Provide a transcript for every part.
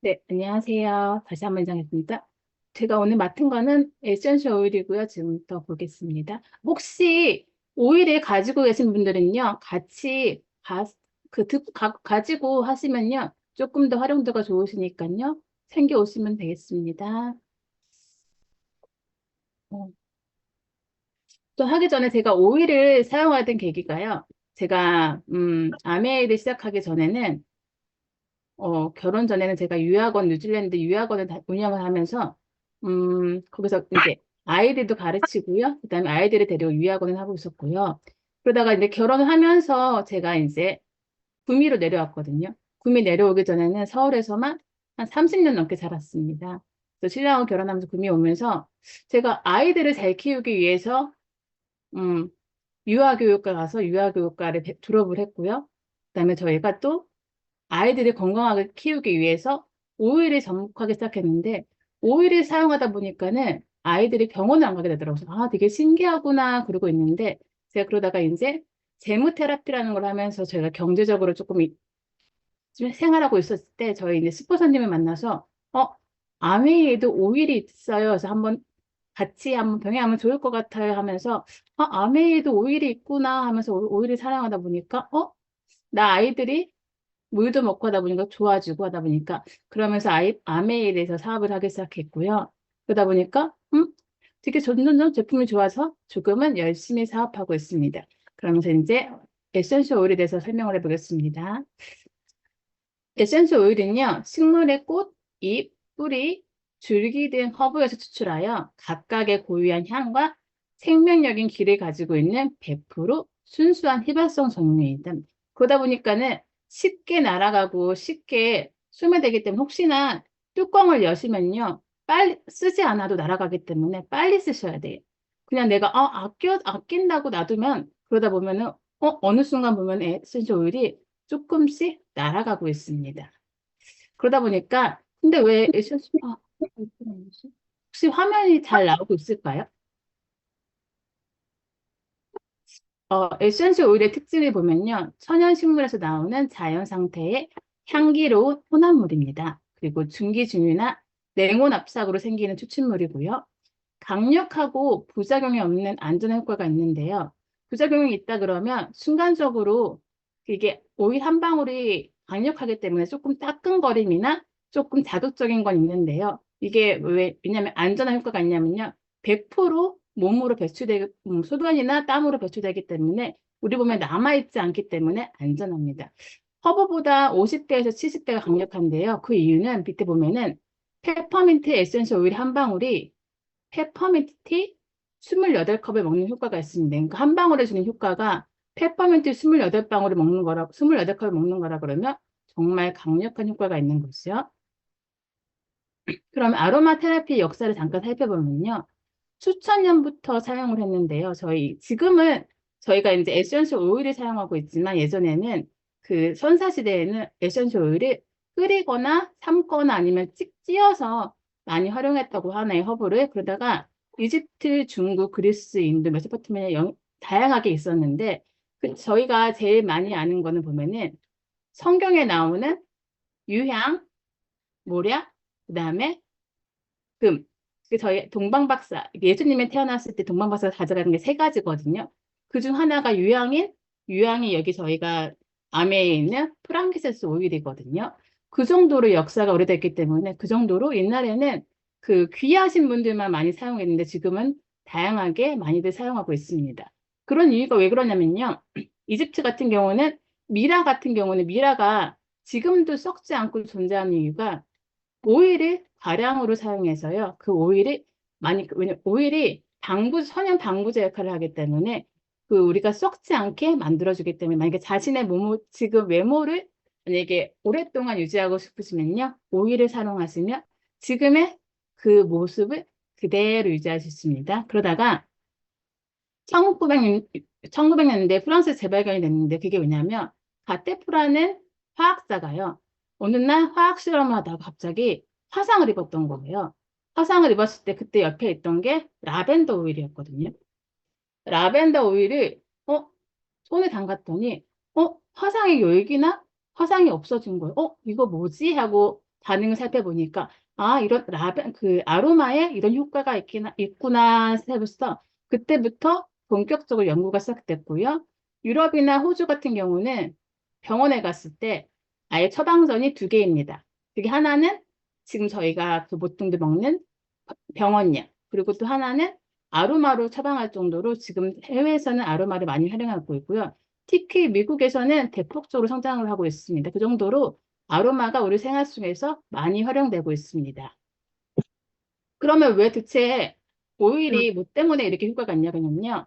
네, 안녕하세요. 다시 한번 인사드립니다. 제가 오늘 맡은 거는 에센셜 오일이고요. 지금부터 보겠습니다. 혹시 오일을 가지고 계신 분들은요, 같이 가지고 하시면요, 조금 더 활용도가 좋으시니까요, 챙겨 오시면 되겠습니다. 어, 또 하기 전에 제가 오일을 사용하던 계기가요, 제가, 아메이를 시작하기 전에는 결혼 전에는 제가 뉴질랜드 유학원을 운영을 하면서, 거기서 이제 아이들도 가르치고요. 그다음에 아이들을 데리고 유학원을 하고 있었고요. 그러다가 이제 결혼을 하면서 제가 이제 구미로 내려왔거든요. 구미 내려오기 전에는 서울에서만 한 30년 넘게 살았습니다. 그래서 신랑하고 결혼하면서 구미 오면서 제가 아이들을 잘 키우기 위해서, 음, 유아교육과 가서 유아교육과를 졸업을 했고요. 그다음에 저희가 또 아이들이 건강하게 키우기 위해서 오일을 접목하기 시작했는데 오일을 사용하다 보니까는 아이들이 병원을 안 가게 되더라고요. 아, 되게 신기하구나 그러고 있는데 제가 그러다가 이제 재무 테라피라는 걸 하면서 제가 경제적으로 조금 좀 생활하고 있었을 때 저희 이제 스포사님을 만나서 어, 아메이에도 오일이 있어요. 그래서 한번 같이 한번 병행하면 좋을 것 같아요 하면서 아메이에도 오일이 있구나 하면서 오일을 사용하다 보니까 나 아이들이 물도 먹고 하다 보니까 좋아지고 하다 보니까 그러면서 아메이에 대해서 사업을 하기 시작했고요. 그러다 보니까 되게 점점점 제품이 좋아서 조금은 열심히 사업하고 있습니다. 그러면서 이제 에센셜 오일에 대해서 설명을 해보겠습니다. 에센셜 오일은요, 식물의 꽃, 잎, 뿌리, 줄기 등 허브에서 추출하여 각각의 고유한 향과 생명력인 기를 가지고 있는 100% 순수한 휘발성 성분입니다. 그러다 보니까는 쉽게 날아가고 쉽게 소멸되기 때문에 혹시나 뚜껑을 여시면요, 빨리 쓰지 않아도 날아가기 때문에 빨리 쓰셔야 돼요. 그냥 내가 아낀다고 놔두면 그러다 보면은 어느 순간 보면 에센셜 오일이 조금씩 날아가고 있습니다. 그러다 보니까, 근데 왜 혹시 화면이 잘 나오고 있을까요? 에센셜 오일의 특징을 보면요. 천연 식물에서 나오는 자연 상태의 향기로운 혼합물입니다. 그리고 중기중유나 냉온 압착으로 생기는 추출물이고요. 강력하고 부작용이 없는 안전한 효과가 있는데요. 부작용이 있다 그러면 순간적으로 이게 오일 한 방울이 강력하기 때문에 조금 따끔거림이나 조금 자극적인 건 있는데요. 이게 왜냐면 안전한 효과가 있냐면요. 100% 몸으로 배출되기, 소변이나 땀으로 배출되기 때문에 우리 몸에 남아있지 않기 때문에 안전합니다. 허브보다 50대에서 70대가 강력한데요. 그 이유는 밑에 보면은 페퍼민트 에센셜 오일 한 방울이 페퍼민트 28컵을 먹는 효과가 있습니다. 그러니까 한 방울에 주는 효과가 페퍼민트 28방울을 먹는 거라, 28컵을 먹는 거라 그러면 정말 강력한 효과가 있는 것이요. 그럼 아로마 테라피의 역사를 잠깐 살펴보면요. 수천 년부터 사용을 했는데요. 지금은 저희가 이제 에센셜 오일을 사용하고 있지만 예전에는 그 선사시대에는 에센셜 오일을 끓이거나 삶거나 아니면 찌어서 많이 활용했다고 하나요, 허브를. 그러다가 이집트, 중국, 그리스, 인도, 메소포타미아 다양하게 있었는데 저희가 제일 많이 아는 거는 보면은 성경에 나오는 유향, 모략, 그다음에 금. 저희 동방박사, 예수님이 태어났을 때 동방박사가 가져가는 게 세 가지거든요. 그중 하나가 유향이 여기 저희가 암에 있는 프랑키센스 오일이거든요. 그 정도로 역사가 오래됐기 때문에 그 정도로 옛날에는 그 귀하신 분들만 많이 사용했는데 지금은 다양하게 많이들 사용하고 있습니다. 그런 이유가 왜 그러냐면요. 이집트 같은 경우는 미라가 지금도 썩지 않고 존재하는 이유가 오일을 다량으로 사용해서요. 그 오일이 오일이 천연 방부제 역할을 하기 때문에 그 우리가 썩지 않게 만들어주기 때문에 만약에 자신의 지금 외모를 만약에 오랫동안 유지하고 싶으시면요. 오일을 사용하시면 지금의 그 모습을 그대로 유지할 수 있습니다. 그러다가 1900년대 프랑스에 재발견이 됐는데 그게 뭐냐면 가테프라는 화학자가요. 어느 날 화학 실험을 하다가 갑자기 화상을 입었던 거예요. 화상을 입었을 때 그때 옆에 있던 게 라벤더 오일이었거든요. 라벤더 오일을 손에 담갔더니 화상의 열기나 화상이 없어진 거예요. 이거 뭐지? 하고 반응을 살펴보니까 이런 그 아로마에 이런 효과가 있구나 해서 그때부터 본격적으로 연구가 시작됐고요. 유럽이나 호주 같은 경우는 병원에 갔을 때 아예 처방전이 두 개입니다. 그게 하나는 지금 저희가 그 보통들 먹는 병원약, 그리고 또 하나는 아로마로 처방할 정도로 지금 해외에서는 아로마를 많이 활용하고 있고요. 특히 미국에서는 대폭적으로 성장을 하고 있습니다. 그 정도로 아로마가 우리 생활 속에서 많이 활용되고 있습니다. 그러면 왜 대체 오일이 뭐 때문에 이렇게 효과가 있냐면요.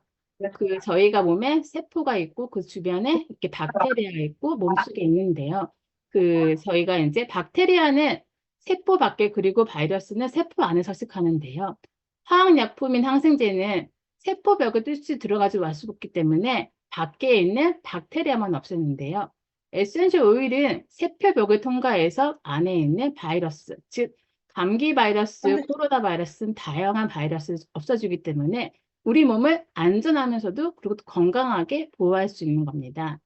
그 저희가 몸에 세포가 있고 그 주변에 이렇게 박테리아가 있고 몸속에 있는데요. 그 저희가 이제 박테리아는 세포 밖에 그리고 바이러스는 세포 안에 서식하는데요. 화학약품인 항생제는 세포벽을 뚫지 들어가지 알 수 없기 때문에 밖에 있는 박테리아만 없애는데요. 에센셜 오일은 세포벽을 통과해서 안에 있는 바이러스, 즉 감기 바이러스, 코로나 바이러스는 다양한 바이러스를 없애주기 때문에 우리 몸을 안전하면서도 그리고 또 건강하게 보호할 수 있는 겁니다.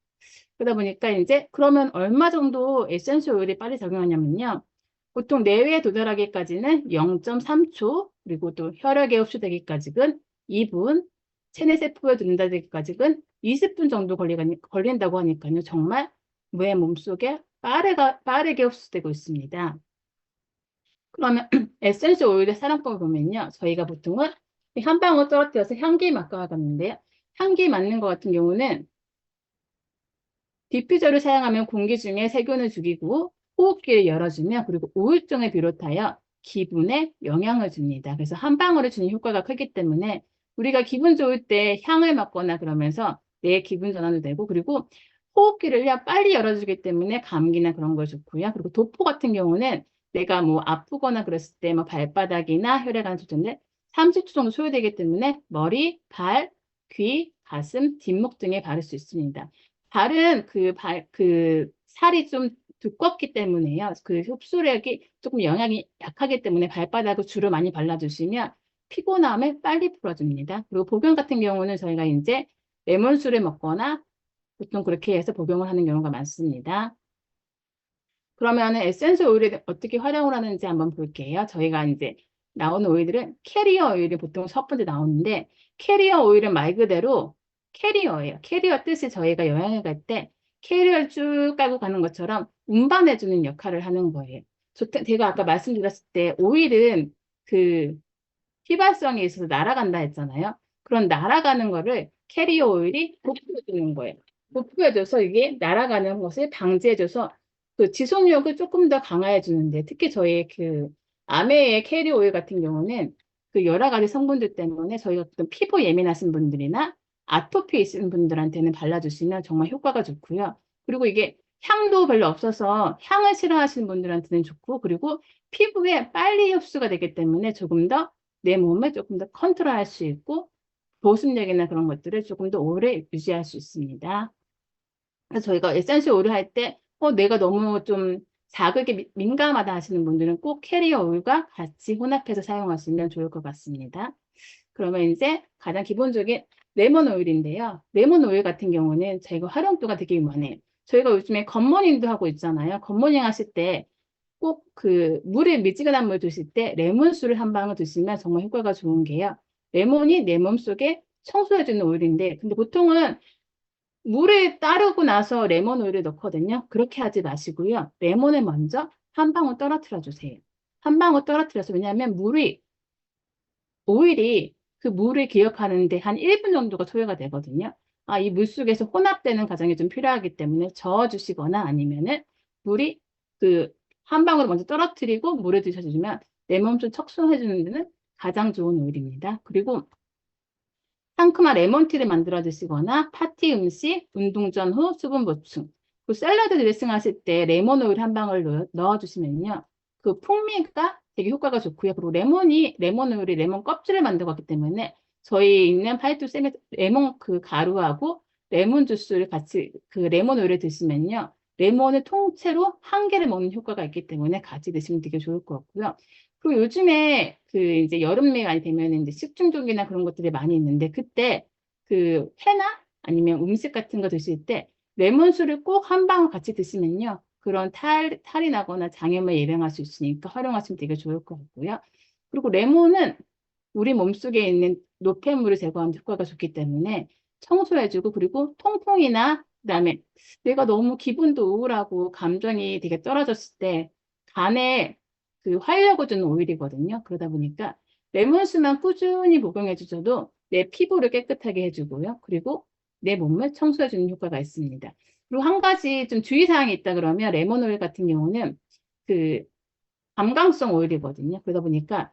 그러다 보니까 이제 그러면 얼마 정도 에센셜 오일이 빨리 작용하냐면요. 보통 내외에 도달하기까지는 0.3초, 그리고 또 혈액에 흡수되기까지는 2분, 체내 세포에 들어가기까지는 20분 정도 걸린다고 하니까요. 정말 내 몸속에 빠르게 흡수되고 있습니다. 그러면 에센셜 오일의 사용법을 보면요. 저희가 보통은 한 방울 떨어뜨려서 향기 맡아가는데요. 향기 맡는 것 같은 경우는 디퓨저를 사용하면 공기 중에 세균을 죽이고 호흡기를 열어주며 그리고 우울증을 비롯하여 기분에 영향을 줍니다. 그래서 한 방울에 주는 효과가 크기 때문에 우리가 기분 좋을 때 향을 맡거나 그러면서 내 기분 전환도 되고 그리고 호흡기를 빨리 열어주기 때문에 감기나 그런 거 좋고요. 그리고 도포 같은 경우는 내가 뭐 아프거나 그랬을 때 뭐 발바닥이나 혈액안 좋던데 30초 정도 소요되기 때문에 머리, 발, 귀, 가슴, 뒷목 등에 바를 수 있습니다. 발은 그 살이 좀 두껍기 때문에요. 그 흡수력이 조금 영향이 약하기 때문에 발바닥을 주로 많이 발라주시면 피곤함을 빨리 풀어줍니다. 그리고 복용 같은 경우는 저희가 이제 레몬수를 먹거나 보통 그렇게 해서 복용을 하는 경우가 많습니다. 그러면은 에센셜 오일을 어떻게 활용을 하는지 한번 볼게요. 저희가 이제 나오는 오일들은 캐리어 오일이 보통 첫 번째 나오는데 캐리어 오일은 말 그대로 캐리어예요. 캐리어 뜻이 저희가 여행을 갈 때 캐리어를 쭉 깔고 가는 것처럼 운반해주는 역할을 하는 거예요. 제가 아까 말씀드렸을 때 오일은 그 휘발성에 있어서 날아간다 했잖아요. 그런 날아가는 거를 캐리어 오일이 보풀해주는 거예요. 보풀해줘서 이게 날아가는 것을 방지해줘서 그 지속력을 조금 더 강화해 주는데 특히 저희 그 아메의 캐리어 오일 같은 경우는 그 여러 가지 성분들 때문에 저희가 어떤 피부 예민하신 분들이나 아토피 있으신 분들한테는 발라주시면 정말 효과가 좋고요. 그리고 이게 향도 별로 없어서 향을 싫어하시는 분들한테는 좋고 그리고 피부에 빨리 흡수가 되기 때문에 조금 더 내 몸을 조금 더 컨트롤할 수 있고 보습력이나 그런 것들을 조금 더 오래 유지할 수 있습니다. 그래서 저희가 에센셜 오일 할 때, 내가 너무 좀 자극에 민감하다 하시는 분들은 꼭 캐리어 오일과 같이 혼합해서 사용하시면 좋을 것 같습니다. 그러면 이제 가장 기본적인 레몬 오일인데요. 레몬 오일 같은 경우는 저희가 활용도가 되게 많아요. 저희가 요즘에 겉모닝도 하고 있잖아요. 겉모닝 하실 때 꼭 그 물에 미지근한 물 드실 때 레몬수를 한 방울 드시면 정말 효과가 좋은 게요. 레몬이 내 몸속에 청소해주는 오일인데, 근데 보통은 물에 따르고 나서 레몬 오일을 넣거든요. 그렇게 하지 마시고요. 레몬을 먼저 한 방울 떨어뜨려 주세요. 한 방울 떨어뜨려서 왜냐하면 오일이 그 물을 기억하는데 한 1분 정도가 소요가 되거든요. 이 물 속에서 혼합되는 과정이 좀 필요하기 때문에 저어주시거나 아니면은 물이 그 한 방울 먼저 떨어뜨리고 물에 드셔주면 내 몸 좀 척송해주는 데는 가장 좋은 오일입니다. 그리고 상큼한 레몬티를 만들어 드시거나 파티 음식, 운동 전후 수분 보충. 그 샐러드 드레싱 하실 때 레몬 오일 한 방울 넣어 주시면요. 그 풍미가 되게 효과가 좋고요. 그리고 레몬 오일이 레몬 껍질을 만들었기 때문에 저희 있는 파이토 쌤의 레몬 그 가루하고 레몬 주스를 같이 그 레몬 오일을 드시면요. 레몬을 통째로 한 개를 먹는 효과가 있기 때문에 같이 드시면 되게 좋을 것 같고요. 그리고 요즘에 그 이제 여름에 많이 되면 이제 식중독이나 그런 것들이 많이 있는데 그때 그 회나 아니면 음식 같은 거 드실 때 레몬수를 꼭 한 방울 같이 드시면요. 그런 탈이 나거나 장염을 예방할 수 있으니까 활용하시면 되게 좋을 것 같고요. 그리고 레몬은 우리 몸속에 있는 노폐물을 제거하는 효과가 좋기 때문에 청소해주고, 그리고 통풍이나 그다음에 내가 너무 기분도 우울하고 감정이 되게 떨어졌을 때 간에 그 활력을 주는 오일이거든요. 그러다 보니까 레몬수만 꾸준히 복용해 주셔도 내 피부를 깨끗하게 해주고요. 그리고 내 몸을 청소해 주는 효과가 있습니다. 그리고 한 가지 좀 주의사항이 있다 그러면 레몬 오일 같은 경우는 그 감광성 오일이거든요. 그러다 보니까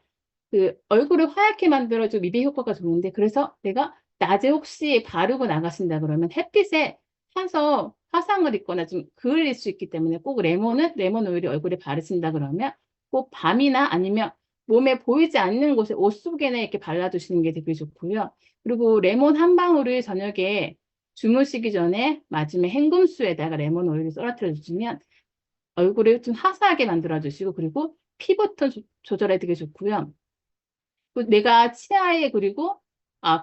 그 얼굴을 하얗게 만들어주고 미백 효과가 좋은데, 그래서 내가 낮에 혹시 바르고 나가신다 그러면 햇빛에 타서 화상을 입거나 좀 그을릴 수 있기 때문에 꼭 레몬 오일을 얼굴에 바르신다 그러면 꼭 밤이나 아니면 몸에 보이지 않는 곳에 옷 속에나 이렇게 발라두시는 게 되게 좋고요. 그리고 레몬 한 방울을 저녁에 주무시기 전에 맞으면 헹굼수에다가 레몬 오일을 떨어뜨려 주시면 얼굴을 좀 화사하게 만들어 주시고, 그리고 피부톤 조절에 되게 좋고요. 내가 치아에, 그리고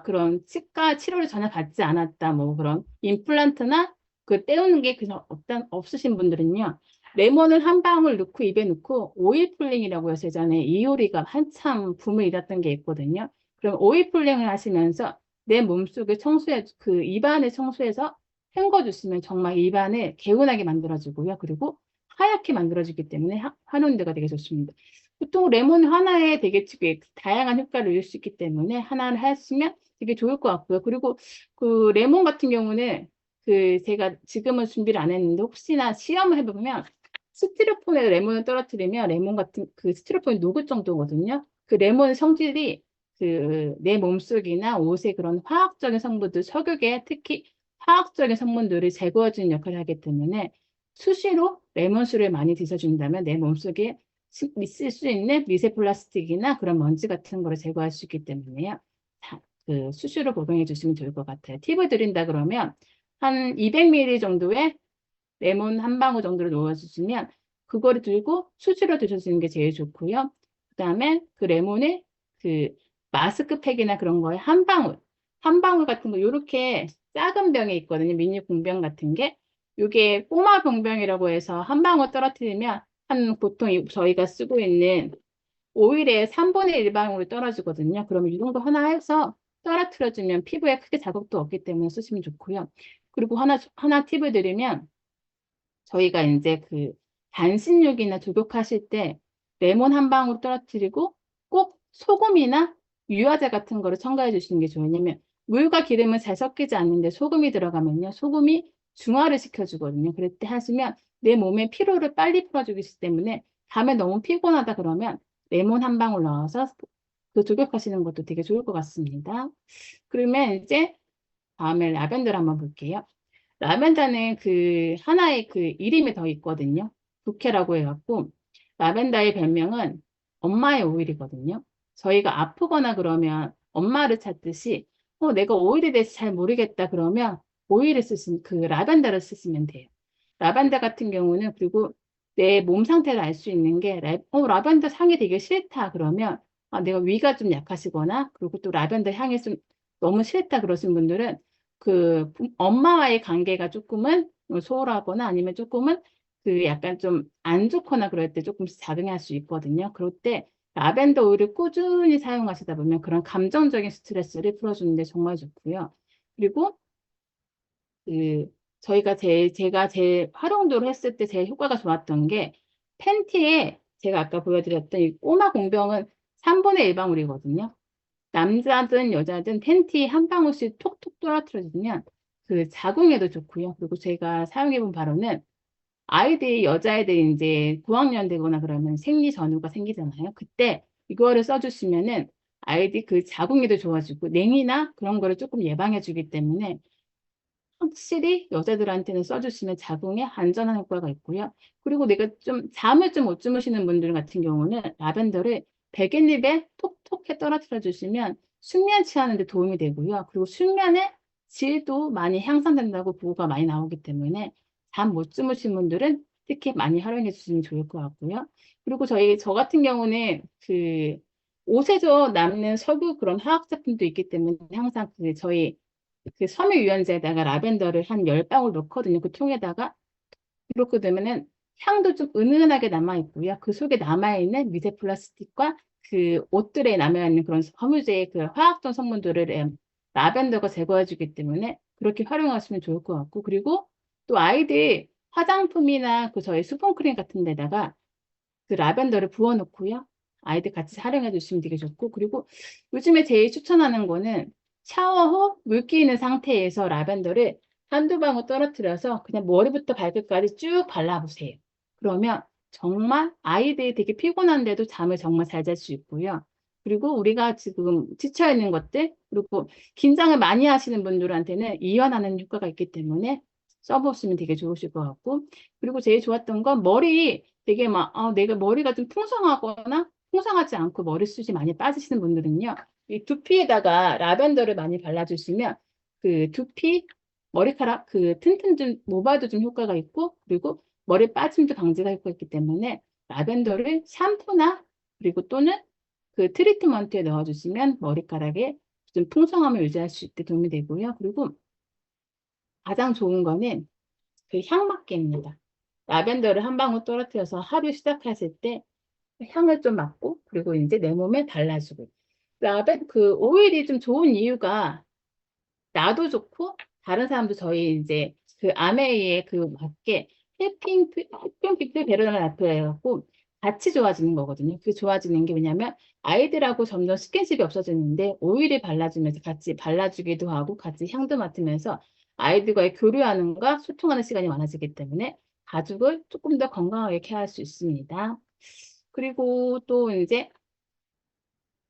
그런 치과 치료를 전혀 받지 않았다, 뭐 그런 임플란트나 그 떼우는 게 그냥 없으신 분들은요, 레몬을 한 방울 넣고 입에 넣고 오일 풀링이라고 해서 예전에 이효리가 한참 붐을 일었던 게 있거든요. 그럼 오일 풀링을 하시면서 내 몸속을 그 입안을 청소해서 헹궈 주시면 정말 입안을 개운하게 만들어주고요. 그리고 하얗게 만들어주기 때문에 환원도가 되게 좋습니다. 보통 레몬 하나에 되게 다양한 효과를 이룰 수 있기 때문에 하나를 하시면 되게 좋을 것 같고요. 그리고 그 레몬 같은 경우는 그 제가 지금은 준비를 안 했는데 혹시나 시험을 해보면 스티로폼에 레몬을 떨어뜨리면 레몬 같은 그 스티로폼이 녹을 정도거든요. 그 레몬 성질이 그 내 몸속이나 옷의 그런 화학적인 성분들, 석유계 특히 화학적인 성분들을 제거해주는 역할을 하기 때문에 수시로 레몬수를 많이 드셔준다면 내 몸속에 있을 수 있는 미세 플라스틱이나 그런 먼지 같은 거를 제거할 수 있기 때문에요. 그 수시로 복용해 주시면 좋을 것 같아요. 팁을 드린다 그러면 한 200ml 정도의 레몬 한 방울 정도를 넣어주시면 그거를 들고 수시로 드셔주는 게 제일 좋고요. 그다음에 그 레몬을 그 마스크팩이나 그런 거에 한 방울 같은 거 이렇게 작은 병에 있거든요. 미니 공병 같은 게. 이게 꼬마 병병이라고 해서 한 방울 떨어뜨리면 한 보통 저희가 쓰고 있는 오일의 3분의 1방울이 떨어지거든요. 그러면 이 정도 하나 해서 떨어뜨려주면 피부에 크게 자극도 없기 때문에 쓰시면 좋고요. 그리고 하나 팁을 드리면 저희가 이제 그 반신욕이나 족욕하실 때 레몬 한 방울 떨어뜨리고 꼭 소금이나 유화제 같은 거를 첨가해 주시는 게 좋아요. 왜냐면 물과 기름은 잘 섞이지 않는데 소금이 들어가면요, 소금이 중화를 시켜주거든요. 그럴 때 하시면 내 몸의 피로를 빨리 풀어주기 때문에 밤에 너무 피곤하다 그러면 레몬 한 방울 넣어서 그 족욕하시는 것도 되게 좋을 것 같습니다. 그러면 이제 다음에 라벤더를 한번 볼게요. 라벤더는 그 하나의 그 이름이 더 있거든요. 부케라고 해갖고 라벤더의 별명은 엄마의 오일이거든요. 저희가 아프거나 그러면 엄마를 찾듯이 내가 오일에 대해서 잘 모르겠다 그러면 오일을 쓰시면 그 라벤더를 쓰시면 돼요. 라벤더 같은 경우는 그리고 내 몸 상태를 알 수 있는 게 라벤더 향이 되게 싫다 그러면 내가 위가 좀 약하시거나 그리고 또 라벤더 향이 좀 너무 싫다 그러신 분들은 그 엄마와의 관계가 조금은 소홀하거나 아니면 조금은 그 약간 좀 안 좋거나 그럴 때 조금씩 작용할 수 있거든요. 그럴 때 라벤더 오일을 꾸준히 사용하시다 보면 그런 감정적인 스트레스를 풀어주는데 정말 좋고요. 그리고 그 제가 제일 활용도를 했을 때 제일 효과가 좋았던 게 팬티에 제가 아까 보여드렸던 이 꼬마 공병은 3분의 1방울이거든요. 남자든 여자든 팬티 한 방울씩 톡톡 떨어뜨려주면 그 자궁에도 좋고요. 그리고 제가 사용해본 바로는 여자애들이 이제 고학년 되거나 그러면 생리 전후가 생기잖아요. 그때 이거를 써주시면은 아이들 그 자궁에도 좋아지고 냉이나 그런 거를 조금 예방해주기 때문에 확실히 여자들한테는 써주시면 자궁에 안전한 효과가 있고요. 그리고 내가 좀 잠을 좀 못 주무시는 분들 같은 경우는 라벤더를 베갯잎에 톡톡 해 떨어뜨려 주시면 숙면 취하는 데 도움이 되고요. 그리고 숙면의 질도 많이 향상된다고 보고가 많이 나오기 때문에 잠 못 주무신 분들은 특히 많이 활용해 주시면 좋을 것 같고요. 그리고 저 같은 경우는 그 옷에서 남는 석유 그런 화학 제품도 있기 때문에 항상 저희 그 섬유유연제에다가 라벤더를 한 10방울 넣거든요. 그 통에다가. 그렇게 되면은 향도 좀 은은하게 남아있고요. 그 속에 남아있는 미세 플라스틱과 그 옷들에 남아있는 그런 섬유제의 그 화학적 성분들을 라벤더가 제거해주기 때문에 그렇게 활용하시면 좋을 것 같고, 그리고 또 아이들 화장품이나 그 저희 수분크림 같은 데다가 그 라벤더를 부어놓고요. 아이들 같이 활용해 주시면 되게 좋고, 그리고 요즘에 제일 추천하는 거는 샤워 후 물기 있는 상태에서 라벤더를 한두 방울 떨어뜨려서 그냥 머리부터 발끝까지 쭉 발라보세요. 그러면 정말 아이들이 되게 피곤한데도 잠을 정말 잘 잘 수 있고요. 그리고 우리가 지금 지쳐있는 것들, 그리고 긴장을 많이 하시는 분들한테는 이완하는 효과가 있기 때문에 써보시면 되게 좋으실 것 같고, 그리고 제일 좋았던 건 머리 되게 막, 내가 머리가 좀 풍성하거나 풍성하지 않고 머리숱이 많이 빠지시는 분들은요, 이 두피에다가 라벤더를 많이 발라주시면 그 두피, 머리카락 그 튼튼 좀 모발도 좀 효과가 있고, 그리고 머리 빠짐도 방지가 효과가 있기 때문에 라벤더를 샴푸나 그리고 또는 그 트리트먼트에 넣어주시면 머리카락에 좀 풍성함을 유지할 수 있게 도움이 되고요. 그리고 가장 좋은 거는 그 향맡기입니다. 라벤더를 한 방울 떨어뜨려서 하루 시작하실 때 향을 좀 맡고, 그리고 이제 내 몸에 발라주고. 그 오일이 좀 좋은 이유가 나도 좋고 다른 사람도 저희 이제 그 아메이의 그 맞게 햇핑 베르나를 나타내갖고 같이 좋아지는 거거든요. 그 좋아지는 게 왜냐면 아이들하고 점점 스킨십이 없어지는데 오일을 발라주면서 같이 발라주기도 하고 같이 향도 맡으면서 아이들과의 교류하는 과 소통하는 시간이 많아지기 때문에 가족을 조금 더 건강하게 케어할 수 있습니다. 그리고 또 이제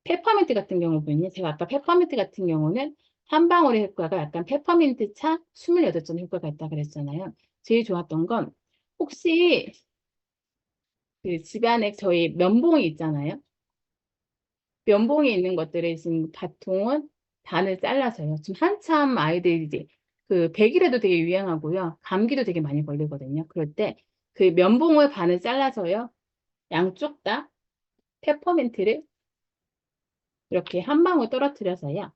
페퍼민트 같은 경우는요. 제가 아까 페퍼민트 같은 경우는 한 방울의 효과가 약간 페퍼민트 차 28점 효과가 있다고 그랬잖아요. 제일 좋았던 건 혹시 그 집안에 저희 면봉이 있잖아요. 면봉이 있는 것들을 지금 보통은 반을 잘라서요. 지금 한참 아이들이 이제 그 백일에도 되게 유행하고요. 감기도 되게 많이 걸리거든요. 그럴 때 그 면봉을 반을 잘라서요. 양쪽 다 페퍼민트를 이렇게 한 방울 떨어뜨려서요.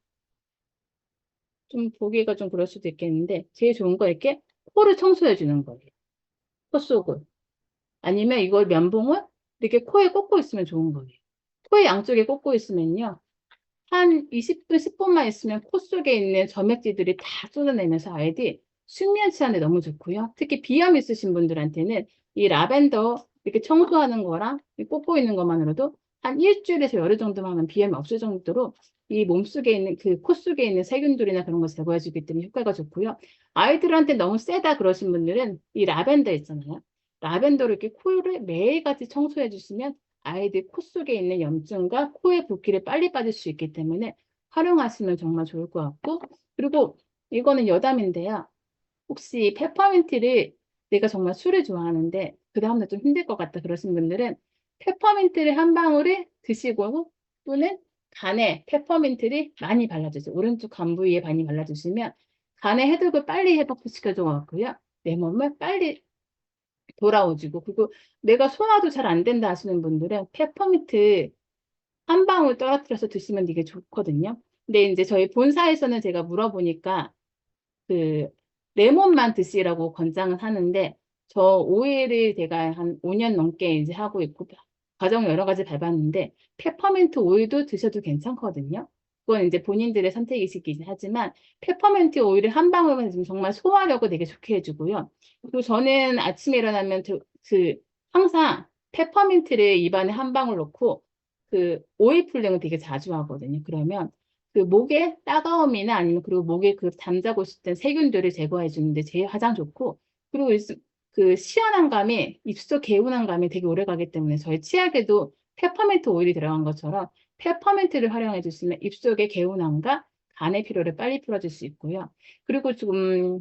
좀 보기가 좀 그럴 수도 있겠는데 제일 좋은 거 이렇게 코를 청소해 주는 거예요. 코 속을. 아니면 이걸 면봉을 이렇게 코에 꽂고 있으면 좋은 거예요. 코에 양쪽에 꽂고 있으면요. 한 20분, 10분만 있으면 코 속에 있는 점액질들이 다 쏟아내면서 아이들이 숙면 시간에 너무 좋고요. 특히 비염 있으신 분들한테는 이 라벤더 이렇게 청소하는 거랑 이 꽂고 있는 것만으로도 한 일주일에서 열흘 정도만 하면 비염이 없을 정도로 이 몸속에 있는 그 코 속에 있는 세균들이나 그런 거 제거해 주기 때문에 효과가 좋고요. 아이들한테 너무 세다 그러신 분들은 이 라벤더 있잖아요. 라벤더를 이렇게 코를 매일같이 청소해 주시면 아이들 코 속에 있는 염증과 코의 붓기를 빨리 빠질 수 있기 때문에 활용하시면 정말 좋을 것 같고, 그리고 이거는 여담인데요. 혹시 페퍼민트를 내가 정말 술을 좋아하는데 그 다음날 좀 힘들 것 같다 그러신 분들은 페퍼민트를 한 방울을 드시고 또는 간에 페퍼민트를 많이 발라주세요. 오른쪽 간 부위에 많이 발라주시면 간의 해독을 빨리 회복시켜줘 갖고요. 내 몸을 빨리 돌아오지고, 그리고 내가 소화도 잘 안 된다 하시는 분들은 페퍼민트 한 방울 떨어뜨려서 드시면 되게 좋거든요. 근데 이제 저희 본사에서는 제가 물어보니까 그 레몬만 드시라고 권장을 하는데 저 오일을 제가 한 5년 넘게 이제 하고 있고 과정 여러 가지 밟았는데 페퍼민트 오일도 드셔도 괜찮거든요. 그건 이제 본인들의 선택이시긴 하지만 페퍼민트 오일을 한 방울만 드시면 정말 소화력을 되게 좋게 해주고요. 그리고 저는 아침에 일어나면 그 항상 페퍼민트를 입안에 한 방울 넣고 그 오일 풀링을 되게 자주 하거든요. 그러면 그 목의 따가움이나 아니면 그리고 목에 그 잠자고 있을 세균들을 제거해 주는데 제일 가장 좋고, 그리고 그 시원한 감이 입속 개운한 감이 되게 오래 가기 때문에 저희 치약에도 페퍼민트 오일이 들어간 것처럼 페퍼민트를 활용해 주시면 입속의 개운함과 간의 피로를 빨리 풀어줄 수 있고요. 그리고 지금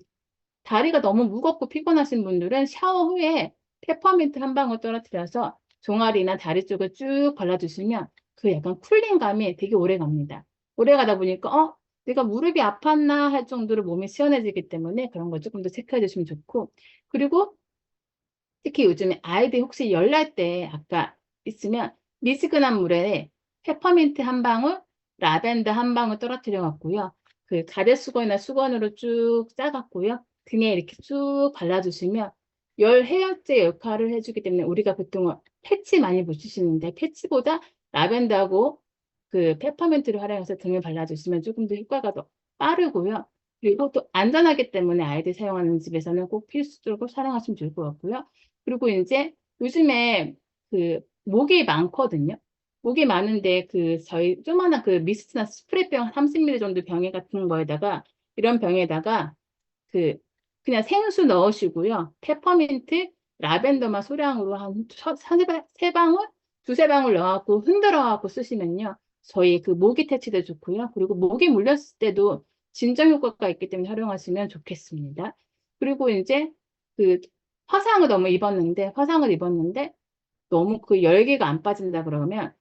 다리가 너무 무겁고 피곤하신 분들은 샤워 후에 페퍼민트 한 방울 떨어뜨려서 종아리나 다리 쪽을 쭉 발라주시면 그 약간 쿨링감이 되게 오래 갑니다. 오래 가다 보니까 내가 무릎이 아팠나 할 정도로 몸이 시원해지기 때문에 그런 걸 조금 더 체크해 주시면 좋고, 그리고 특히 요즘에 아이들 혹시 열날 때 아까 있으면 미지근한 물에 페퍼민트 한 방울, 라벤더 한 방울 떨어뜨려 갖고요. 그 가래수건이나 수건으로 쭉 짜갖고요. 등에 이렇게 쭉 발라주시면 열 해열제 역할을 해주기 때문에 우리가 보통 패치 많이 붙이시는데 패치보다 라벤더하고 그 페퍼민트를 활용해서 등에 발라주시면 조금 더 효과가 더 빠르고요. 그리고 또 안전하기 때문에 아이들 사용하는 집에서는 꼭 필수적으로 사용하시면 좋을 것 같고요. 그리고 이제 요즘에 그 모기 많거든요. 모기 많은데 그 저희 조그마한 그 미스트나 스프레이병 30ml 정도 병에 같은 거에다가 이런 병에다가 그 그냥 생수 넣으시고요. 페퍼민트, 라벤더만 소량으로 한 세 방울, 두세 방울 넣어갖고 흔들어갖고 쓰시면요. 저희 그 모기 퇴치도 좋고요. 그리고 모기 물렸을 때도 진정 효과가 있기 때문에 활용하시면 좋겠습니다. 그리고 이제 그 화상을 입었는데 너무 그 열기가 안 빠진다 그러면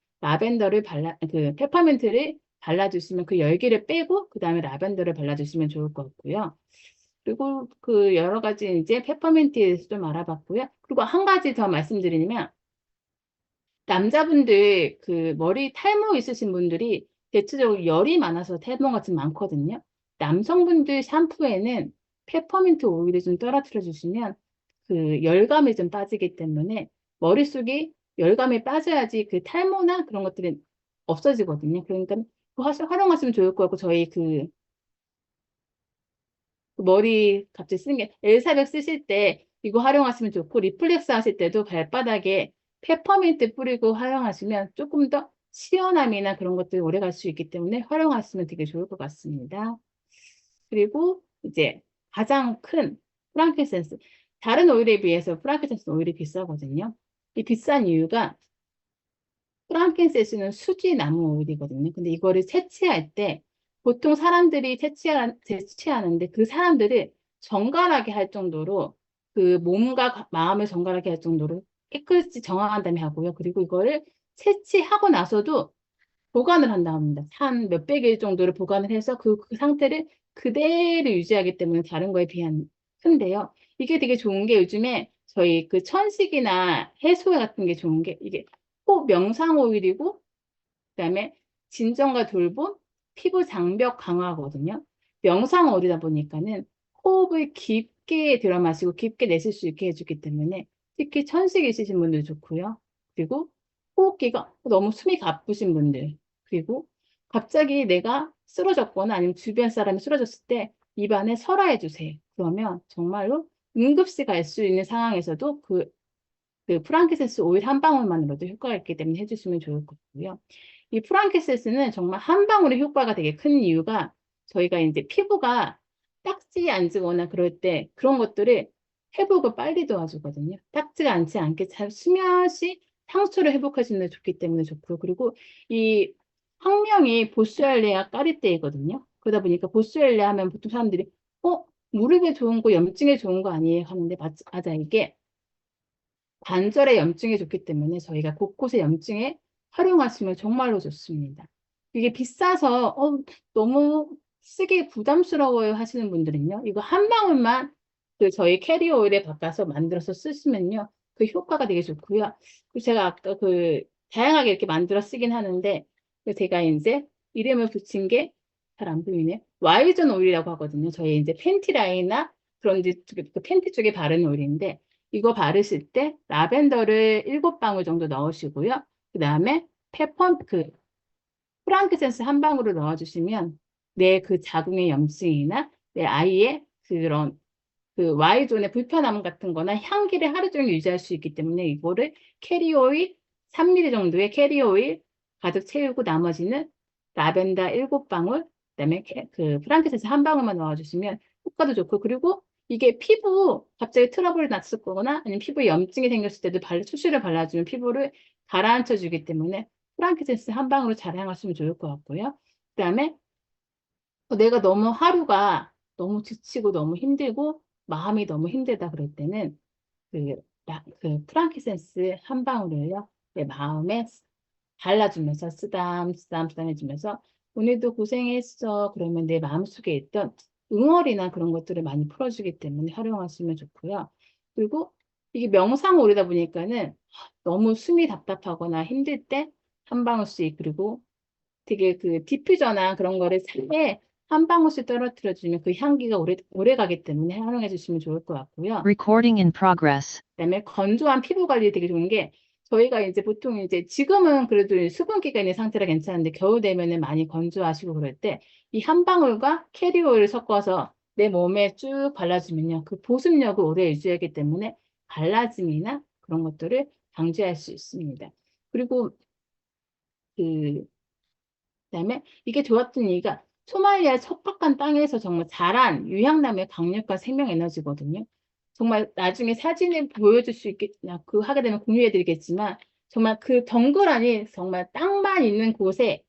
그 페퍼민트를 발라주시면 그 열기를 빼고 그 다음에 라벤더를 발라주시면 좋을 것 같고요. 그리고 그 여러 가지 이제 페퍼민트에 대해서 좀 알아봤고요. 그리고 한 가지 더 말씀드리면 남자분들 그 머리 탈모 있으신 분들이 대체적으로 열이 많아서 탈모가 좀 많거든요. 남성분들 샴푸에는 페퍼민트 오일을 좀 떨어뜨려 주시면 그 열감이 좀 빠지기 때문에 머릿속이 열감이 빠져야지 그 탈모나 그런 것들이 없어지거든요. 그러니까 활용하시면 좋을 것 같고 저희 그 머리 갑자기 쓰는 게 엘사백 쓰실 때 이거 활용하시면 좋고 리플렉스 하실 때도 발바닥에 페퍼민트 뿌리고 활용하시면 조금 더 시원함이나 그런 것들이 오래 갈 수 있기 때문에 활용하시면 되게 좋을 것 같습니다. 그리고 이제 가장 큰 프랑kin센스. 다른 오일에 비해서 프랑kin센스 오일이 비싸거든요. 이 비싼 이유가 프랑킨센스는 수지 나무 오일이거든요. 근데 이거를 채취할 때 보통 사람들이 채취하는데 그 사람들을 정갈하게 할 정도로 그 몸과 마음을 정갈하게 할 정도로 깨끗이 정화한 다음에 하고요. 그리고 이거를 채취하고 나서도 보관을 한다고 합니다. 한 몇백 일 정도를 보관을 해서 그 상태를 그대로 유지하기 때문에 다른 거에 비한 큰데요. 이게 되게 좋은 게 요즘에 저희 그 천식이나 해소제 같은 게 좋은 게 이게 꼭 명상 오일이고 그다음에 진정과 돌봄, 피부 장벽 강화거든요. 명상 오일이다 보니까는 호흡을 깊게 들어 마시고 깊게 내쉴 수 있게 해주기 때문에 특히 천식 있으신 분들 좋고요. 그리고 호흡기가 너무 숨이 가쁘신 분들 그리고 갑자기 내가 쓰러졌거나 아니면 주변 사람이 쓰러졌을 때 입안에 설화해 주세요. 그러면 정말로 응급실 갈 수 있는 상황에서도 그 프랑키센스 오일 한 방울만으로도 효과가 있기 때문에 해주시면 좋을 것 같고요. 이 프랑키센스는 정말 한 방울의 효과가 되게 큰 이유가 저희가 이제 피부가 딱지 안 지거나 그럴 때 그런 것들을 회복을 빨리 도와주거든요. 딱지가 않지 않게 잘 스며시 상처를 회복해주는 데 좋기 때문에 좋고요. 그리고 이 학명이 보스알레아 까리떼이거든요. 그러다 보니까 보스알레아 하면 보통 사람들이 무릎에 좋은 거, 염증에 좋은 거 아니에요? 하는데 맞아 이게 관절의 염증에 좋기 때문에 저희가 곳곳에 염증에 활용하시면 정말로 좋습니다. 이게 비싸서 너무 쓰기 부담스러워요 하시는 분들은요. 이거 한 방울만 그 저희 캐리어 오일에 바꿔서 만들어서 쓰시면요. 그 효과가 되게 좋고요. 그리고 제가 아까 그 다양하게 이렇게 만들어 쓰긴 하는데 제가 이제 이름을 붙인 게 잘 안 보이네. Y존 오일이라고 하거든요. 저희 이제 팬티 라인이나 그런 이제 그 팬티 쪽에 바르는 오일인데 이거 바르실 때 라벤더를 7방울 정도 넣으시고요. 그 다음에 프랑크센스 한 방울을 넣어주시면 내 그 자궁의 염증이나 내 아이의 그런 그 Y존의 불편함 같은 거나 향기를 하루 종일 유지할 수 있기 때문에 이거를 캐리오일 3ml 정도의 캐리오일 가득 채우고 나머지는 라벤더 7방울 그다음에 그 프랑키센스 한 방울만 넣어주시면 효과도 좋고 그리고 이게 피부 갑자기 트러블이 났을 거거나 아니면 피부에 염증이 생겼을 때도 수시로 발라주면 피부를 가라앉혀 주기 때문에 프랑키센스 한 방울로 잘 사용하시면 좋을 것 같고요. 그다음에 내가 너무 하루가 너무 지치고 너무 힘들고 마음이 너무 힘들다 그럴 때는 그, 그 프랑키센스 한 방울을요 내 마음에 발라주면서 쓰담 해주면서 오늘도 고생했어 그러면 내 마음속에 있던 응어리나 그런 것들을 많이 풀어주기 때문에 활용하시면 좋고요. 그리고 이게 명상오리다 보니까는 너무 숨이 답답하거나 힘들 때 한 방울씩 그리고 되게 그 디퓨저나 그런 거를 살에 한 방울씩 떨어뜨려 주면 그 향기가 오래 가기 때문에 활용해 주시면 좋을 것 같고요. Recording in progress. 그다음에 건조한 피부 관리 되게 좋은 게 저희가 이제 보통 이제 지금은 그래도 수분기가 있는 상태라 괜찮은데 겨울 되면은 많이 건조하시고 그럴 때 이 한 방울과 캐리오일을 섞어서 내 몸에 쭉 발라주면요. 그 보습력을 오래 유지하기 때문에 갈라짐이나 그런 것들을 방지할 수 있습니다. 그리고 그다음에 이게 좋았던 이유가 소말리아 척박한 땅에서 정말 자란 유향나무의 강력한 생명 에너지거든요. 정말 나중에 사진을 보여줄 수 있겠냐, 그 하게 되면 공유해드리겠지만 정말 그 덩그러니 정말 땅만 있는 곳에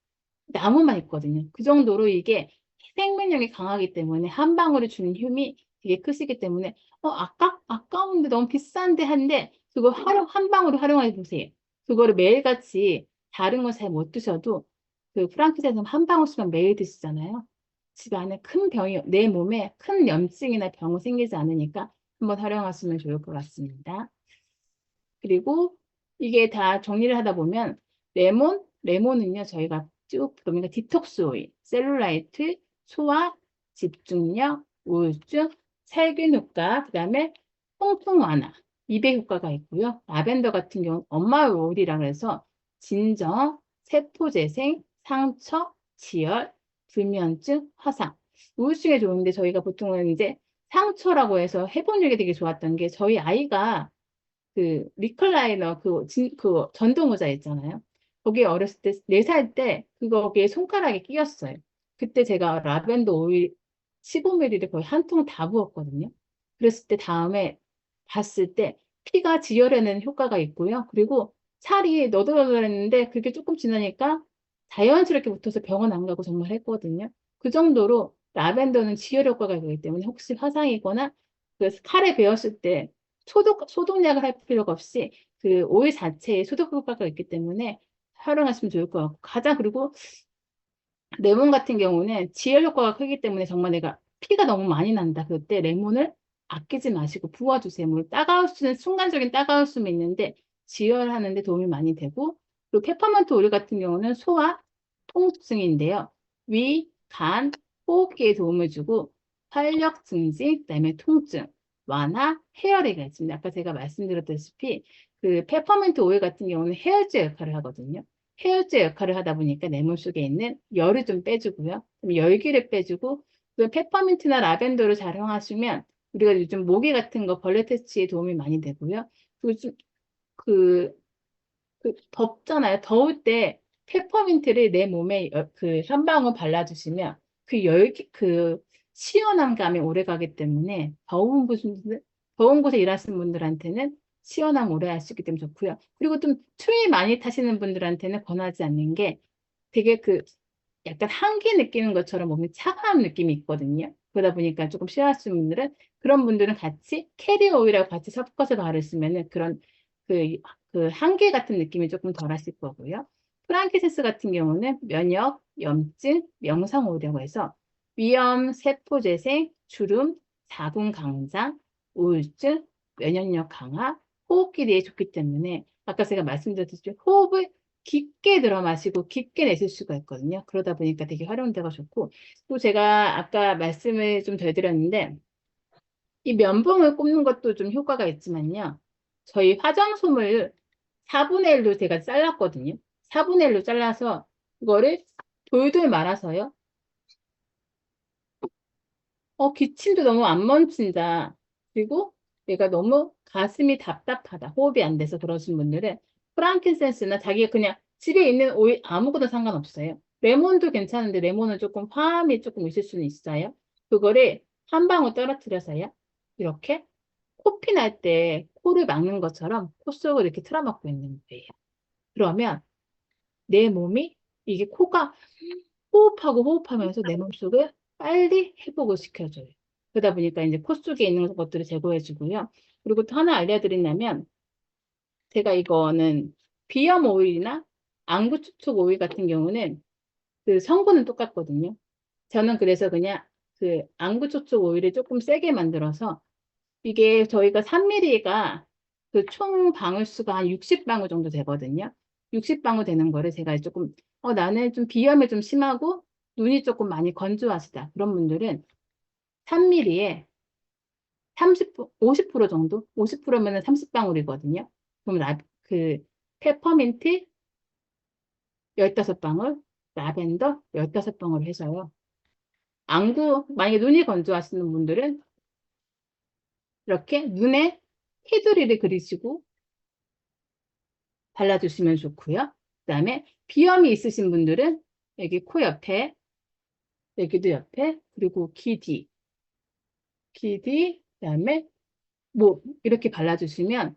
나무만 있거든요. 그 정도로 이게 생명력이 강하기 때문에 한 방울이 주는 힘이 되게 크시기 때문에 아까운데 너무 비싼데 한데 그거 한 방울을 활용해 보세요. 그거를 매일같이 다른 거 잘 못 드셔도 그 프랑키센스 한 방울씩만 매일 드시잖아요. 집 안에 큰 병이 내 몸에 큰 염증이나 병이 생기지 않으니까 한번 활용하시면 좋을 것 같습니다. 그리고 이게 다 정리를 하다 보면 레몬은요 저희가 쭉 보면 디톡스 오일, 셀룰라이트, 소화, 집중력, 우울증, 살균 효과, 그다음에 통풍 완화, 이배 효과가 있고요. 라벤더 같은 경우는 엄마 오일이라 해서 진정, 세포 재생, 상처, 지혈, 불면증, 화상, 우울증에 좋은데 저희가 보통은 이제 상처라고 해서 회복력이 되게 좋았던 게 저희 아이가 그 리클라이너 그 전동 의자 있잖아요. 거기에 어렸을 때 4살 때 거기에 손가락에 끼었어요. 그때 제가 라벤더 오일 15ml를 거의 한 통 다 부었거든요. 그랬을 때 다음에 봤을 때 피가 지혈해내는 효과가 있고요. 그리고 살이 너덜너덜했는데 그게 조금 지나니까 자연스럽게 붙어서 병원 안 가고 정말 했거든요. 그 정도로 라벤더는 지혈 효과가 있기 때문에 혹시 화상이거나 그 칼에 베었을 때 소독약을 할 필요가 없이 그 오일 자체에 소독 효과가 있기 때문에 활용하시면 좋을 것 같고 그리고 레몬 같은 경우는 지혈 효과가 크기 때문에 정말 내가 피가 너무 많이 난다. 그때 레몬을 아끼지 마시고 부어주세요. 물 따가울 수는 순간적인 따가울 수는 있는데 지혈하는 데 도움이 많이 되고 그리고 페퍼먼트 오일 같은 경우는 소화 통증인데요. 위, 간, 호흡기에 도움을 주고 활력 증진, 그다음에 통증, 완화, 해열에가 있습니다. 아까 제가 말씀드렸다시피 그 페퍼민트 오일 같은 경우는 해열제 역할을 하거든요. 해열제 역할을 하다 보니까 내 몸속에 있는 열을 좀 빼주고요. 열기를 빼주고 그 페퍼민트나 라벤더를 잘 활용하시면 우리가 요즘 모기 같은 거 벌레 퇴치에 도움이 많이 되고요. 그리고 그, 덥잖아요. 더울 때 페퍼민트를 내 몸에 그 한 방울 발라주시면 그 시원한 감이 오래 가기 때문에 더운 곳에 일하시는 분들한테는 시원함 오래 할 수 있기 때문에 좋고요. 그리고 좀 추위 많이 타시는 분들한테는 권하지 않는 게 되게 약간 한기 느끼는 것처럼 몸이 차가운 느낌이 있거든요. 그러다 보니까 조금 싫어하시는 분들은 그런 분들은 같이 캐리 오일하고 같이 섞어서 바르시면은 그런 그, 그 한기 같은 느낌이 조금 덜 하실 거고요. 프랑키센스 같은 경우는 면역, 염증, 명상 오일이라고 해서 위염, 세포 재생, 주름, 자궁 강장, 우울증, 면역력 강화, 호흡기에 좋기 때문에 아까 제가 말씀드렸듯이 호흡을 깊게 들어 마시고 깊게 내쉴 수가 있거든요. 그러다 보니까 되게 활용도가 좋고 또 제가 아까 말씀을 좀 더 드렸는데 이 면봉을 꼽는 것도 좀 효과가 있지만요. 저희 화장솜을 4분의 1로 제가 잘랐거든요. 4분의 1로 잘라서 이거를 돌돌 말아서요. 기침도 너무 안 멈춘다. 그리고 내가 너무 가슴이 답답하다. 호흡이 안 돼서 그러신 분들은 프랑킨센스나 자기가 그냥 집에 있는 오일 아무거나 상관없어요. 레몬도 괜찮은데 레몬은 조금 화함이 조금 있을 수는 있어요. 그거를 한 방울 떨어뜨려서요. 이렇게 코피 날 때 코를 막는 것처럼 코 속을 이렇게 틀어막고 있는 거예요. 그러면 내 몸이 이게 코가 호흡하고 호흡하면서 내 몸속을 빨리 회복을 시켜줘요. 그러다 보니까 이제 코 속에 있는 것들을 제거해주고요. 그리고 또 하나 알려드린다면 제가 이거는 비염 오일이나 안구축축 오일 같은 경우는 그 성분은 똑같거든요. 저는 그래서 그냥 그 안구축축 오일을 조금 세게 만들어서 이게 저희가 3ml가 그 총 방울수가 한 60방울 정도 되거든요. 60방울 되는 거를 제가 조금 나는 좀 비염이 좀 심하고 눈이 조금 많이 건조하시다. 그런 분들은 3mm에 50% 정도? 50%면은 30방울이거든요. 그럼 페퍼민트 15방울, 라벤더 15방울 해서요. 만약에 눈이 건조하시는 분들은 이렇게 눈에 테두리를 그리시고 발라주시면 좋고요. 그다음에 비염이 있으신 분들은 여기 코 옆에, 여기도 옆에, 그리고 그다음에 목 이렇게 발라주시면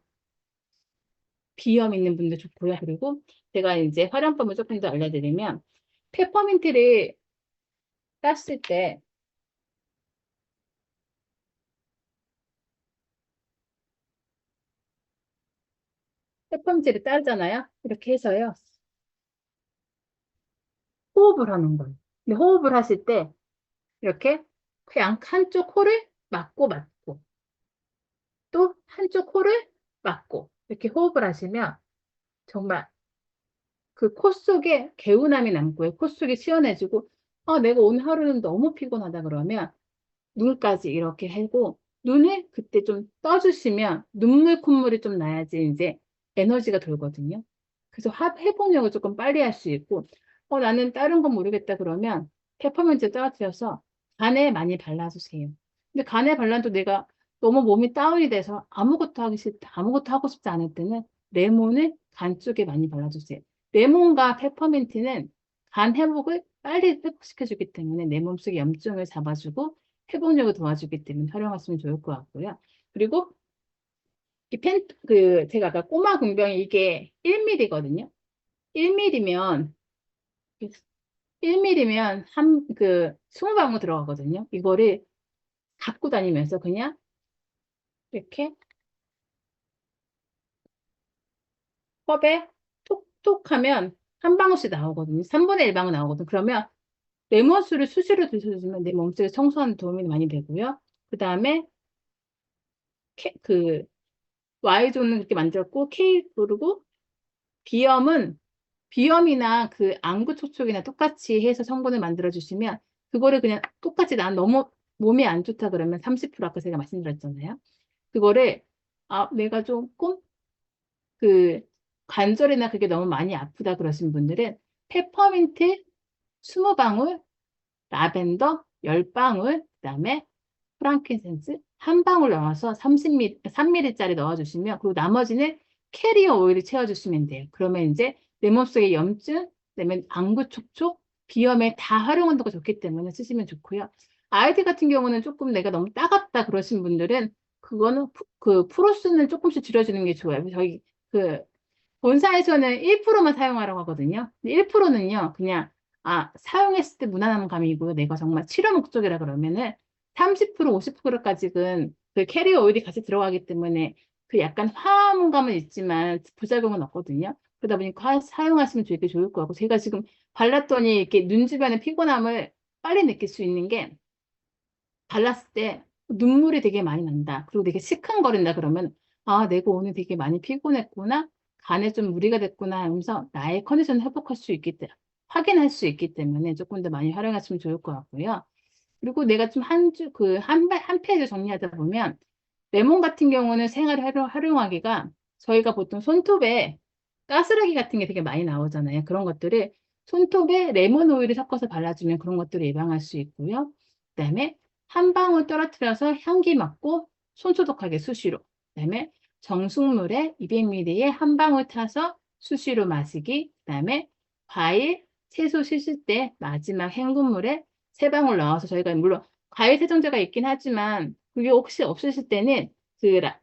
비염 있는 분들 좋고요. 그리고 제가 이제 활용법을 조금 더 알려드리면 페퍼민트를 땄을 때 페퍼민트를 따르잖아요. 이렇게 해서요. 호흡을 하는 거예요. 근데 호흡을 하실 때 이렇게 그냥 한쪽 코를 막고 또 한쪽 코를 막고 이렇게 호흡을 하시면 정말 그 코 속에 개운함이 남고요. 코 속이 시원해지고 내가 오늘 하루는 너무 피곤하다 그러면 눈까지 이렇게 하고 눈을 그때 좀 떠주시면 눈물 콧물이 좀 나야지 이제 에너지가 돌거든요. 그래서 회복력을 조금 빨리 할 수 있고 나는 다른 건 모르겠다 그러면 페퍼민트 떨어뜨려서 간에 많이 발라주세요. 근데 간에 발라도 내가 너무 몸이 다운이 돼서 아무것도 하고 싶지 않을 때는 레몬을 간 쪽에 많이 발라주세요. 레몬과 페퍼민트는 간 회복을 빨리 회복시켜주기 때문에 내 몸속의 염증을 잡아주고 회복력을 도와주기 때문에 활용하시면 좋을 것 같고요. 그리고 제가 아까 꼬마 궁병이 이게 1mm거든요. 1mm면 1mm면 20방울 들어가거든요. 이거를 갖고 다니면서 그냥 이렇게 컵에 톡톡 하면 한 방울씩 나오거든요. 3분의 1방울 나오거든요. 그러면 레몬수를 수시로 드셔주시면 내 몸속에 청소하는 도움이 많이 되고요. 그 다음에 그 Y존은 그렇게 만들었고 K 그리고 비염은 비염이나 그 안구 촉촉이나 똑같이 해서 성분을 만들어 주시면 그거를 그냥 똑같이 난 너무 몸이 안 좋다 그러면 30% 아까 제가 말씀드렸잖아요. 그거를 내가 조금 그 관절이나 그게 너무 많이 아프다 그러신 분들은 페퍼민트 20방울, 라벤더 10방울, 그다음에 프랑킨센스 한 방울 넣어서 3ml짜리 넣어주시면 그리고 나머지는 캐리어 오일을 채워주시면 돼요. 그러면 이제 내 몸속에 염증, 그다음에 안구 촉촉, 비염에 다 활용한다고 좋기 때문에 쓰시면 좋고요. 아이들 같은 경우는 조금 내가 너무 따갑다 그러신 분들은 그거는 그 프로스는 조금씩 줄여주는 게 좋아요. 저희 그 본사에서는 1%만 사용하라고 하거든요. 1%는요, 그냥, 사용했을 때 무난한 감이고요. 내가 정말 치료 목적이라 그러면은 30%, 50%까지는 그 캐리어 오일이 같이 들어가기 때문에 그 약간 화음감은 있지만 부작용은 없거든요. 그러다 보니까 사용하시면 되게 좋을 것 같고, 제가 지금 발랐더니 이렇게 눈 주변의 피곤함을 빨리 느낄 수 있는 게 발랐을 때 눈물이 되게 많이 난다. 그리고 되게 시큰거린다 그러면 내가 오늘 되게 많이 피곤했구나. 간에 좀 무리가 됐구나 하면서 나의 컨디션을 회복할 수 있기 때문에 확인할 수 있기 때문에 조금 더 많이 활용하시면 좋을 것 같고요. 그리고 내가 좀 한 페이지 정리하다 보면 레몬 같은 경우는 생활에 활용하기가 저희가 보통 손톱에 가스라기 같은 게 되게 많이 나오잖아요. 그런 것들을 손톱에 레몬 오일을 섞어서 발라주면 그런 것들을 예방할 수 있고요. 그다음에 한 방울 떨어뜨려서 향기 맡고 손 소독하게 수시로. 그다음에 정수물에 200ml에 한 방울 타서 수시로 마시기. 그다음에 과일, 채소 씻을 때 마지막 헹군물에 세 방울 넣어서 저희가 물론 과일 세정제가 있긴 하지만 그게 혹시 없으실 때는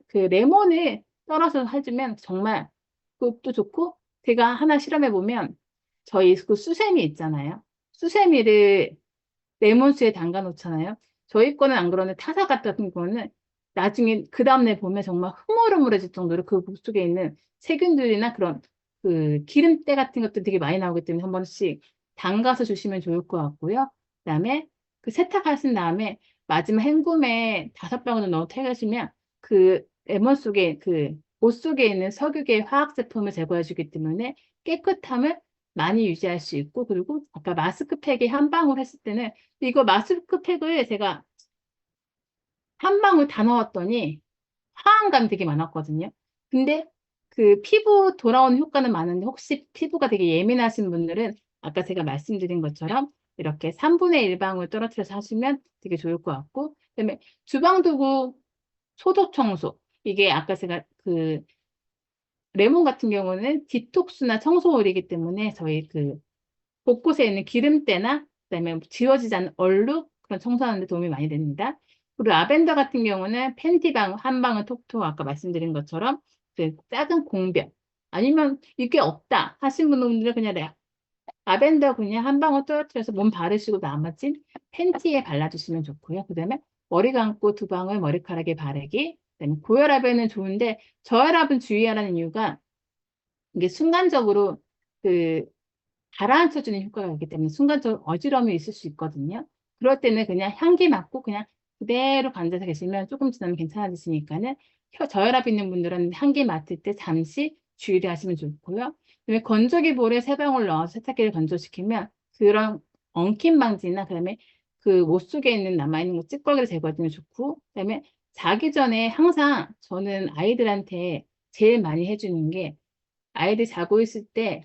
그 레몬을 떨어서 해주면 정말 그것도 좋고 제가 하나 실험해 보면 저희 그 수세미 있잖아요. 수세미를 레몬수에 담가 놓잖아요. 저희 거는 안 그러는데 타사 같은 거는 나중에 그 다음날 보면 정말 흐물흐물해질 정도로 그 물 속에 있는 세균들이나 그런 그 기름때 같은 것도 되게 많이 나오기 때문에 한 번씩 담가서 주시면 좋을 것 같고요. 그다음에 그 세탁하신 다음에 마지막 헹굼에 5방울 넣어 태우시면 그 레몬 속에 그 옷 속에 있는 석유계 화학 제품을 제거해 주기 때문에 깨끗함을 많이 유지할 수 있고, 그리고 아까 마스크팩에 한 방울 했을 때는 이거 마스크팩을 제가 한 방울 다 넣었더니 화한감이 되게 많았거든요. 근데 그 피부 돌아오는 효과는 많은데 혹시 피부가 되게 예민하신 분들은 아까 제가 말씀드린 것처럼 이렇게 3분의 1방울 떨어뜨려서 하시면 되게 좋을 것 같고, 그다음에 주방도구 소독 청소. 이게 아까 제가 그 레몬 같은 경우는 디톡스나 청소올이기 때문에 저희 그 곳곳에 있는 기름때나 그다음에 지워지지 않는 얼룩 그런 청소하는 데 도움이 많이 됩니다. 그리고 라벤더 같은 경우는 팬티방 한 방울 톡톡 아까 말씀드린 것처럼 그 작은 공병 아니면 이게 없다 하신 분들은 그냥 라벤더 그냥 한 방울 떨어뜨려서 몸 바르시고 나머지 팬티에 발라주시면 좋고요. 그다음에 머리 감고 두 방울 머리카락에 바르기. 그다음에 고혈압에는 좋은데 저혈압은 주의하라는 이유가 이게 순간적으로 그 가라앉혀주는 효과가 있기 때문에 순간적으로 어지러움이 있을 수 있거든요. 그럴 때는 그냥 향기 맡고 그냥 그대로 앉아서 계시면 조금 지나면 괜찮아지시니까는 저혈압 있는 분들은 향기 맡을 때 잠시 주의를 하시면 좋고요. 그다음에 건조기 볼에 세 방울 넣어서 세탁기를 건조시키면 그런 엉킨 방지나 그다음에 그 옷 속에 있는 남아있는 거 찌꺼기를 제거해주면 좋고, 그다음에 자기 전에 항상 저는 아이들한테 제일 많이 해주는 게 아이들 자고 있을 때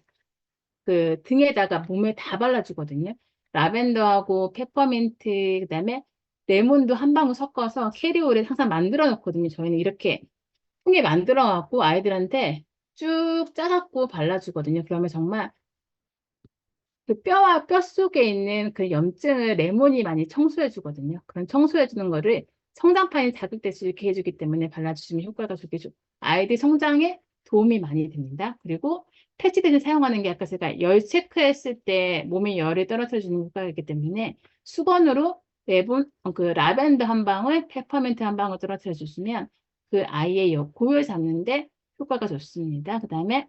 그 등에다가 몸에 다 발라주거든요. 라벤더하고 페퍼민트, 그다음에 레몬도 한 방울 섞어서 캐리올에 항상 만들어 놓거든요. 저희는 이렇게 통에 만들어 갖고 아이들한테 쭉 짜갖고 발라주거든요. 그러면 정말 그 뼈와 뼈 속에 있는 그 염증을 레몬이 많이 청소해 주거든요. 그런 청소해 주는 거를 성장판이 자극될 수 있게 해주기 때문에 발라주시면 효과가 좋게 아이들 성장에 도움이 많이 됩니다. 그리고 패치 대신 사용하는 게 아까 제가 열 체크했을 때 몸에 열을 떨어뜨려 주는 효과가 있기 때문에 수건으로 그 라벤더 한 방울, 페퍼민트 한 방울 떨어뜨려 주시면 그 아이의 고열 잡는데 효과가 좋습니다. 그 다음에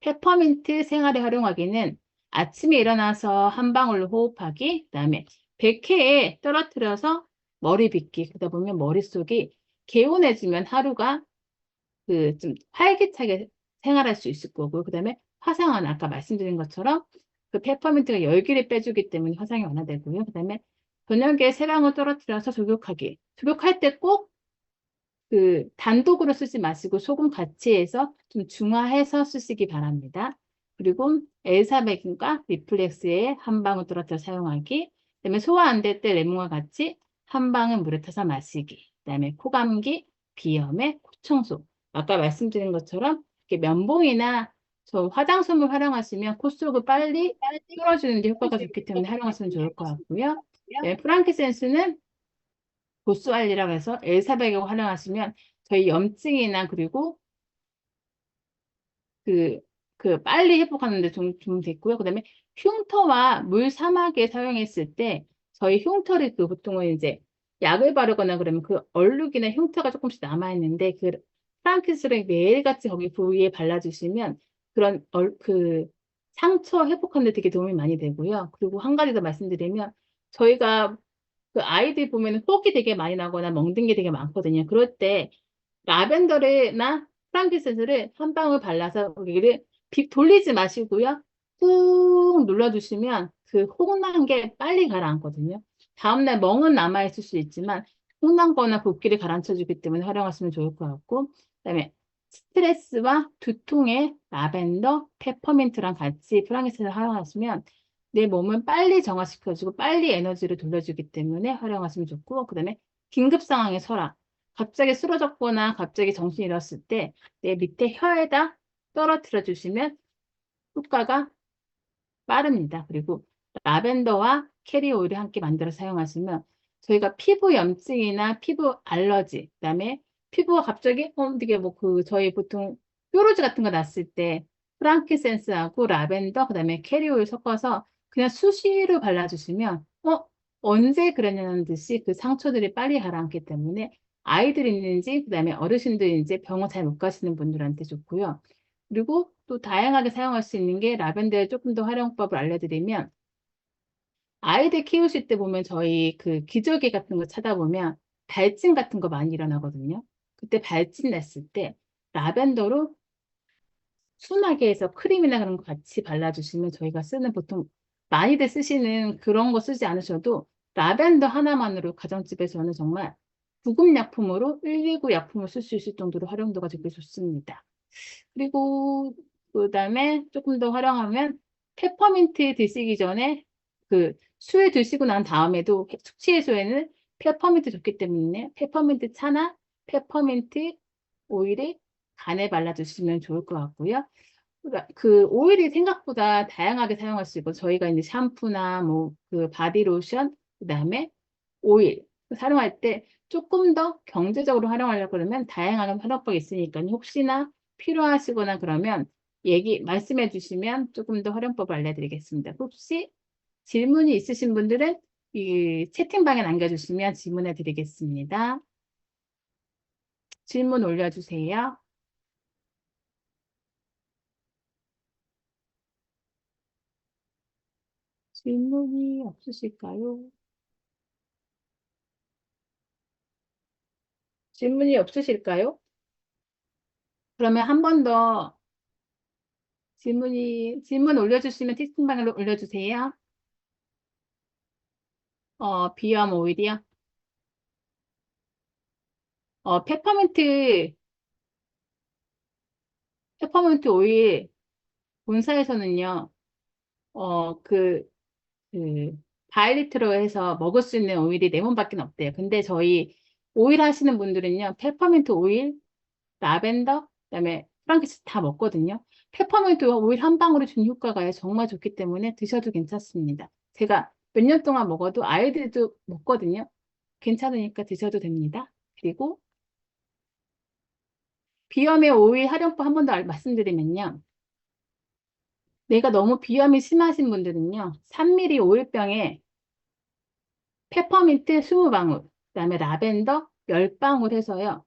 페퍼민트 생활에 활용하기는 아침에 일어나서 한 방울로 호흡하기, 그다음에 백회에 떨어뜨려서 머리 빗기. 그러다 보면 머릿속이 개운해지면 하루가 그 좀 활기차게 생활할 수 있을 거고, 그다음에 화상은 아까 말씀드린 것처럼 그 페퍼민트가 열기를 빼주기 때문에 화상이 완화되고요. 그다음에 저녁에 세 방울 떨어뜨려서 조격하기. 조격할 때꼭 그 단독으로 쓰지 마시고 소금 같이 해서 좀 중화해서 쓰시기 바랍니다. 그리고 엘사백인과 리플렉스에 한 방울 떨어뜨려 사용하기. 그다음에 소화 안 될 때 레몬과 같이 한 방울 물에 타서 마시기. 그다음에 코감기, 비염에 코청소. 아까 말씀드린 것처럼 이렇게 면봉이나 저 화장솜을 활용하시면 코 속을 빨리 뚫어주는 데 효과가 좋기 때문에 활용하시면 좋을 것 같고요. 네, 프랑키센스는 보스알리라고 해서 엘사백을 활용하시면 저희 염증이나 그리고 그, 그 빨리 회복하는데 좀 됐고요. 그다음에 흉터와 물 사막에 사용했을 때 저희 흉터를 그 보통은 이제 약을 바르거나 그러면 그 얼룩이나 흉터가 조금씩 남아있는데 그 프랑키스를 매일같이 거기 부위에 발라주시면 그런 그 상처 회복하는 데 되게 도움이 많이 되고요. 그리고 한 가지 더 말씀드리면 저희가 그 아이들 보면 혹이 되게 많이 나거나 멍든 게 되게 많거든요. 그럴 때 라벤더나 프랑키센스를 한 방울 발라서 여기를 돌리지 마시고요. 꾹 눌러주시면 그 혹난 게 빨리 가라앉거든요. 다음날 멍은 남아있을 수 있지만 혹난 거나 붓기를 가라앉혀주기 때문에 활용하시면 좋을 것 같고, 그다음에 스트레스와 두통에 라벤더, 페퍼민트랑 같이 프랑키센스를 활용하시면 내 몸은 빨리 정화시켜주고 빨리 에너지를 돌려주기 때문에 활용하시면 좋고, 그다음에 긴급 상황의 설화. 갑자기 쓰러졌거나 갑자기 정신이 잃었을 때 내 밑에 혀에다 떨어뜨려 주시면 효과가 빠릅니다. 그리고 라벤더와 캐리 오일을 함께 만들어 사용하시면 저희가 피부 염증이나 피부 알러지, 그다음에 피부가 갑자기 되게 뭐 그 저희 보통 뾰루지 같은 거 났을 때 프랑키센스하고 라벤더 그다음에 캐리 오일 섞어서 그냥 수시로 발라주시면 언제 그랬냐는 듯이 그 상처들이 빨리 가라앉기 때문에 아이들 있는지 그다음에 어르신들인지 병원 잘 못 가시는 분들한테 좋고요. 그리고 또 다양하게 사용할 수 있는 게 라벤더의 조금 더 활용법을 알려드리면 아이들 키우실 때 보면 저희 그 기저귀 같은 거 찾아보면 발진 같은 거 많이 일어나거든요. 그때 발진 났을 때 라벤더로 순하게 해서 크림이나 그런 거 같이 발라주시면 저희가 쓰는 보통 많이들 쓰시는 그런 거 쓰지 않으셔도 라벤더 하나만으로 가정집에서는 정말 구급 약품으로 119 약품을 쓸 수 있을 정도로 활용도가 되게 좋습니다. 그리고 그다음에 조금 더 활용하면 페퍼민트 드시기 전에 그 술 드시고 난 다음에도 숙취 해소에는 페퍼민트 좋기 때문에 페퍼민트 차나 페퍼민트 오일을 간에 발라주시면 좋을 것 같고요. 그러니까 그 오일이 생각보다 다양하게 사용할 수 있고 저희가 이제 샴푸나 뭐 그 바디로션 그다음에 오일 사용할 때 조금 더 경제적으로 활용하려고 그러면 다양한 활용법이 있으니까 혹시나 필요하시거나 그러면 말씀해 주시면 조금 더 활용법을 알려드리겠습니다. 혹시 질문이 있으신 분들은 이 채팅방에 남겨주시면 질문해 드리겠습니다. 질문 올려주세요. 질문이 없으실까요? 질문이 없으실까요? 그러면 한 번 더 질문 올려주시면 채팅방에 올려주세요. 비염 오일이요? 페퍼민트, 페퍼민트 오일 본사에서는요, 어, 그, 그, 바이리트로 해서 먹을 수 있는 오일이 네 번밖에 없대요. 근데 저희 오일 하시는 분들은요, 페퍼민트 오일, 라벤더, 그다음에 프랑키스 다 먹거든요. 페퍼민트 오일 한 방울이 준 효과가 정말 좋기 때문에 드셔도 괜찮습니다. 제가 몇 년 동안 먹어도 아이들도 먹거든요. 괜찮으니까 드셔도 됩니다. 그리고 비염의 오일 활용법 한 번 더 말씀드리면요. 내가 너무 비염이 심하신 분들은요. 3ml 오일병에 페퍼민트 20방울, 그다음에 라벤더 10방울 해서요.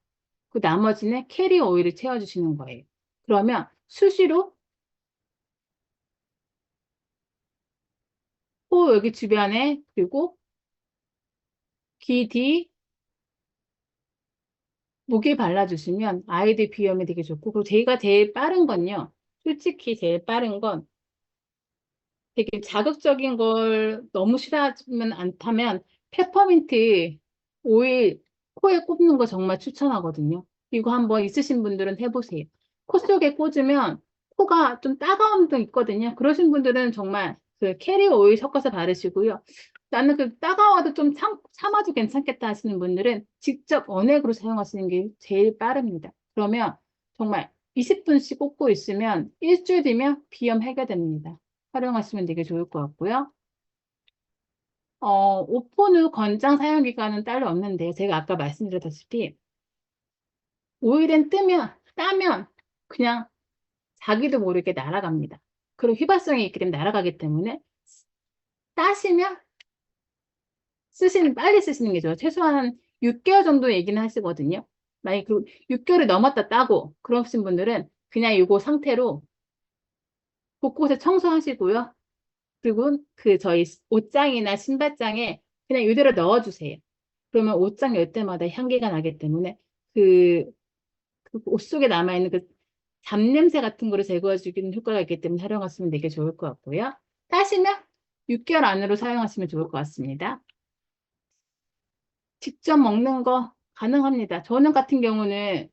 그 나머지는 캐리 오일을 채워주시는 거예요. 그러면 수시로 코 여기 주변에 그리고 귀 뒤, 목에 발라주시면 아이들 비염에 되게 좋고 그리고 제가 제일 빠른 건요. 솔직히 제일 빠른 건 되게 자극적인 걸 너무 싫어하면 않다면 페퍼민트 오일 코에 꼽는 거 정말 추천하거든요. 이거 한번 있으신 분들은 해보세요. 코 속에 꽂으면 코가 좀 따가운 데 있거든요. 그러신 분들은 정말 그 캐리 오일 섞어서 바르시고요. 나는 그 따가워도 좀 참아도 괜찮겠다 하시는 분들은 직접 원액으로 사용하시는 게 제일 빠릅니다. 그러면 정말 20분씩 꽂고 있으면 일주일 뒤면 비염 해결됩니다. 활용하시면 되게 좋을 것 같고요. 오포누 권장 사용 기간은 따로 없는데요. 제가 아까 말씀드렸다시피 오일은 따면 그냥 자기도 모르게 날아갑니다. 그리고 휘발성이 있기 때문에 날아가기 때문에 따시면 빨리 쓰시는 게 좋아요. 최소한 6개월 정도 얘기는 하시거든요. 만약에 그 6개월이 넘었다 따고 그러신 분들은 그냥 이거 상태로 곳곳에 청소하시고요. 그리고 그 저희 옷장이나 신발장에 그냥 이대로 넣어주세요. 그러면 옷장 열 때마다 향기가 나기 때문에 그, 그 옷 속에 남아있는 그 잡냄새 같은 거를 제거해주는 효과가 있기 때문에 활용하시면 되게 좋을 것 같고요. 따시면 6개월 안으로 사용하시면 좋을 것 같습니다. 직접 먹는 거 가능합니다. 저는 같은 경우는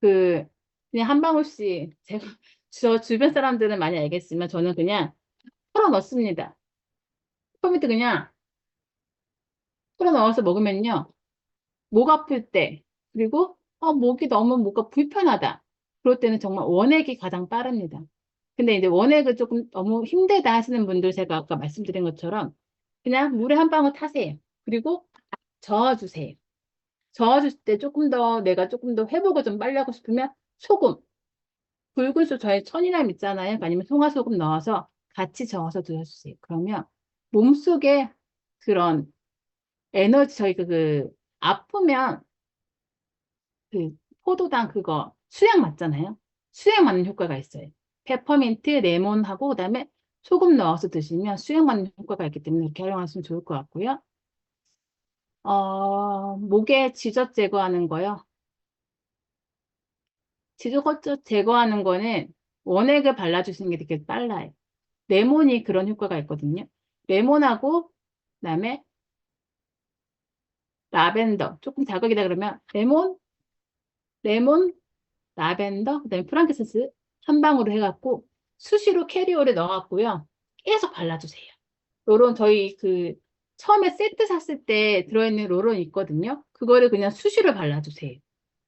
그 그냥 한 방울씩 제가 저 주변 사람들은 많이 알겠지만 저는 그냥 털어 넣습니다. 포미트 그냥 털어 넣어서 먹으면요. 목 아플 때, 그리고 목이 너무 뭔가 불편하다. 그럴 때는 정말 원액이 가장 빠릅니다. 근데 이제 원액을 조금 너무 힘들다 하시는 분들 제가 아까 말씀드린 것처럼 그냥 물에 한 방울 타세요. 그리고 저어주세요. 저어줄 때 내가 조금 더 회복을 좀 빨리 하고 싶으면 소금, 붉은 소 저희 천이람 있잖아요. 아니면 송화소금 넣어서 같이 저어서 드셔주세요. 그러면 몸속에 그런 에너지 아프면 그 포도당 그거 수약 맞잖아요. 수약 맞는 효과가 있어요. 페퍼민트, 레몬하고 그다음에 소금 넣어서 드시면 수약 맞는 효과가 있기 때문에 이렇게 활용하시면 좋을 것 같고요. 목에 지적 제거하는 거요. 지적 제거하는 거는 원액을 발라주시는 게 되게 빨라요. 레몬이 그런 효과가 있거든요. 레몬하고 그다음에 라벤더 조금 자극이다 그러면 레몬, 라벤더, 그다음에 프랑키센스 한 방울을 해갖고 수시로 캐리어를 넣어갖고요. 계속 발라주세요. 요런 저희 그 처음에 세트 샀을 때 들어있는 롤은 있거든요. 그거를 그냥 수시로 발라주세요.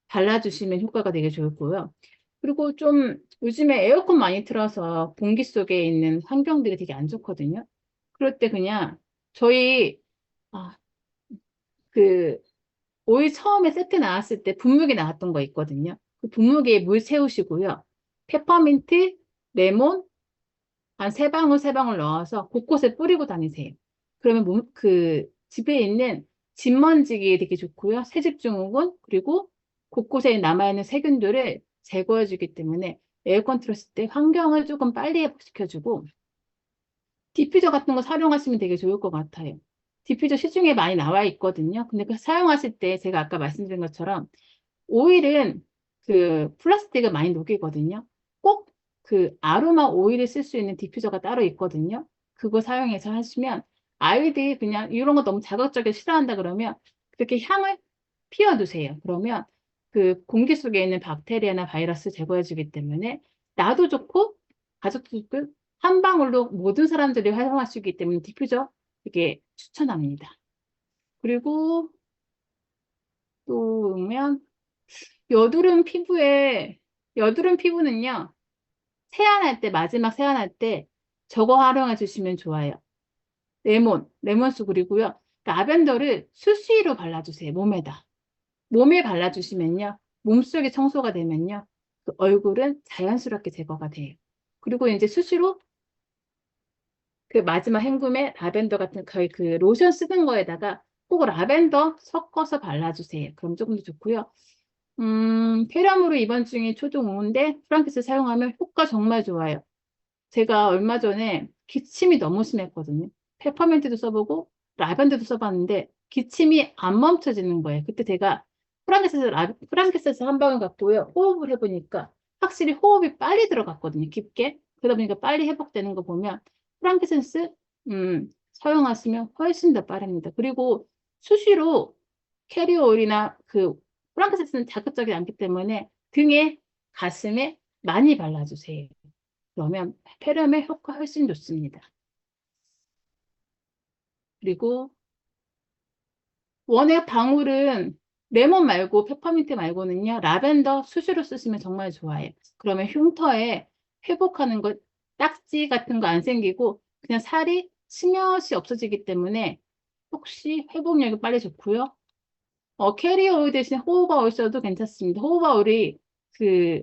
발라주시면 효과가 되게 좋고요. 그리고 좀 요즘에 에어컨 많이 틀어서 공기 속에 있는 환경들이 되게 안 좋거든요. 그럴 때 그냥 저희 아, 그 오일 처음에 세트 나왔을 때 분무기 나왔던 거 있거든요. 그 분무기에 물 채우시고요. 페퍼민트, 레몬 한 세 방울 세 방울 넣어서 곳곳에 뿌리고 다니세요. 그러면 그 집에 있는 진먼지기 되게 좋고요. 세집 증후군 그리고 곳곳에 남아있는 세균들을 제거해주기 때문에 에어컨 틀었을 때 환경을 조금 빨리 회복시켜주고 디퓨저 같은 거 사용하시면 되게 좋을 것 같아요. 디퓨저 시중에 많이 나와 있거든요. 근데 그 사용하실 때 제가 아까 말씀드린 것처럼 오일은 그 플라스틱을 많이 녹이거든요. 꼭 그 아로마 오일을 쓸 수 있는 디퓨저가 따로 있거든요. 그거 사용해서 하시면 아이들이 그냥 이런 거 너무 자극적이게 싫어한다 그러면 그렇게 향을 피워두세요. 그러면 그 공기 속에 있는 박테리아나 바이러스 제거해주기 때문에 나도 좋고 가족도 좋고 한 방울로 모든 사람들이 활용할 수 있기 때문에 디퓨저 되게 추천합니다. 그리고 또 보면 여드름 피부에 여드름 피부는요. 세안할 때 마지막 세안할 때 저거 활용해 주시면 좋아요. 레몬수 그리고요. 라벤더를 수시로 발라주세요. 몸에다. 몸에 발라주시면요. 몸속에 청소가 되면요. 그 얼굴은 자연스럽게 제거가 돼요. 그리고 이제 수시로 그 마지막 헹굼에 라벤더 같은 거의 그 로션 쓰는 거에다가 꼭 라벤더 섞어서 발라주세요. 그럼 조금 더 좋고요. 폐렴으로 입원 중인 초중고인데 프랑키스 사용하면 효과 정말 좋아요. 제가 얼마 전에 기침이 너무 심했거든요. 페퍼민트도 써보고 라벤더도 써봤는데 기침이 안 멈춰지는 거예요. 그때 제가 프랑키스에서 한 방울 갖고요. 호흡을 해보니까 확실히 호흡이 빨리 들어갔거든요. 깊게. 그러다 보니까 빨리 회복되는 거 보면 프랑키센스 사용하시면 훨씬 더 빠릅니다. 그리고 수시로 캐리어 오일이나 그 프랑크센스는 자극적이지 않기 때문에 등에 가슴에 많이 발라주세요. 그러면 폐렴의 효과 훨씬 좋습니다. 그리고 원액 방울은 레몬 말고 페퍼민트 말고는요. 라벤더 수시로 쓰시면 정말 좋아요. 그러면 흉터에 회복하는 것 딱지 같은 거 안 생기고 그냥 살이 스며시 없어지기 때문에 혹시 회복력이 빨리 좋고요. 캐리어 오일 대신 호호바 오일 써도 괜찮습니다. 호호바 오일이 그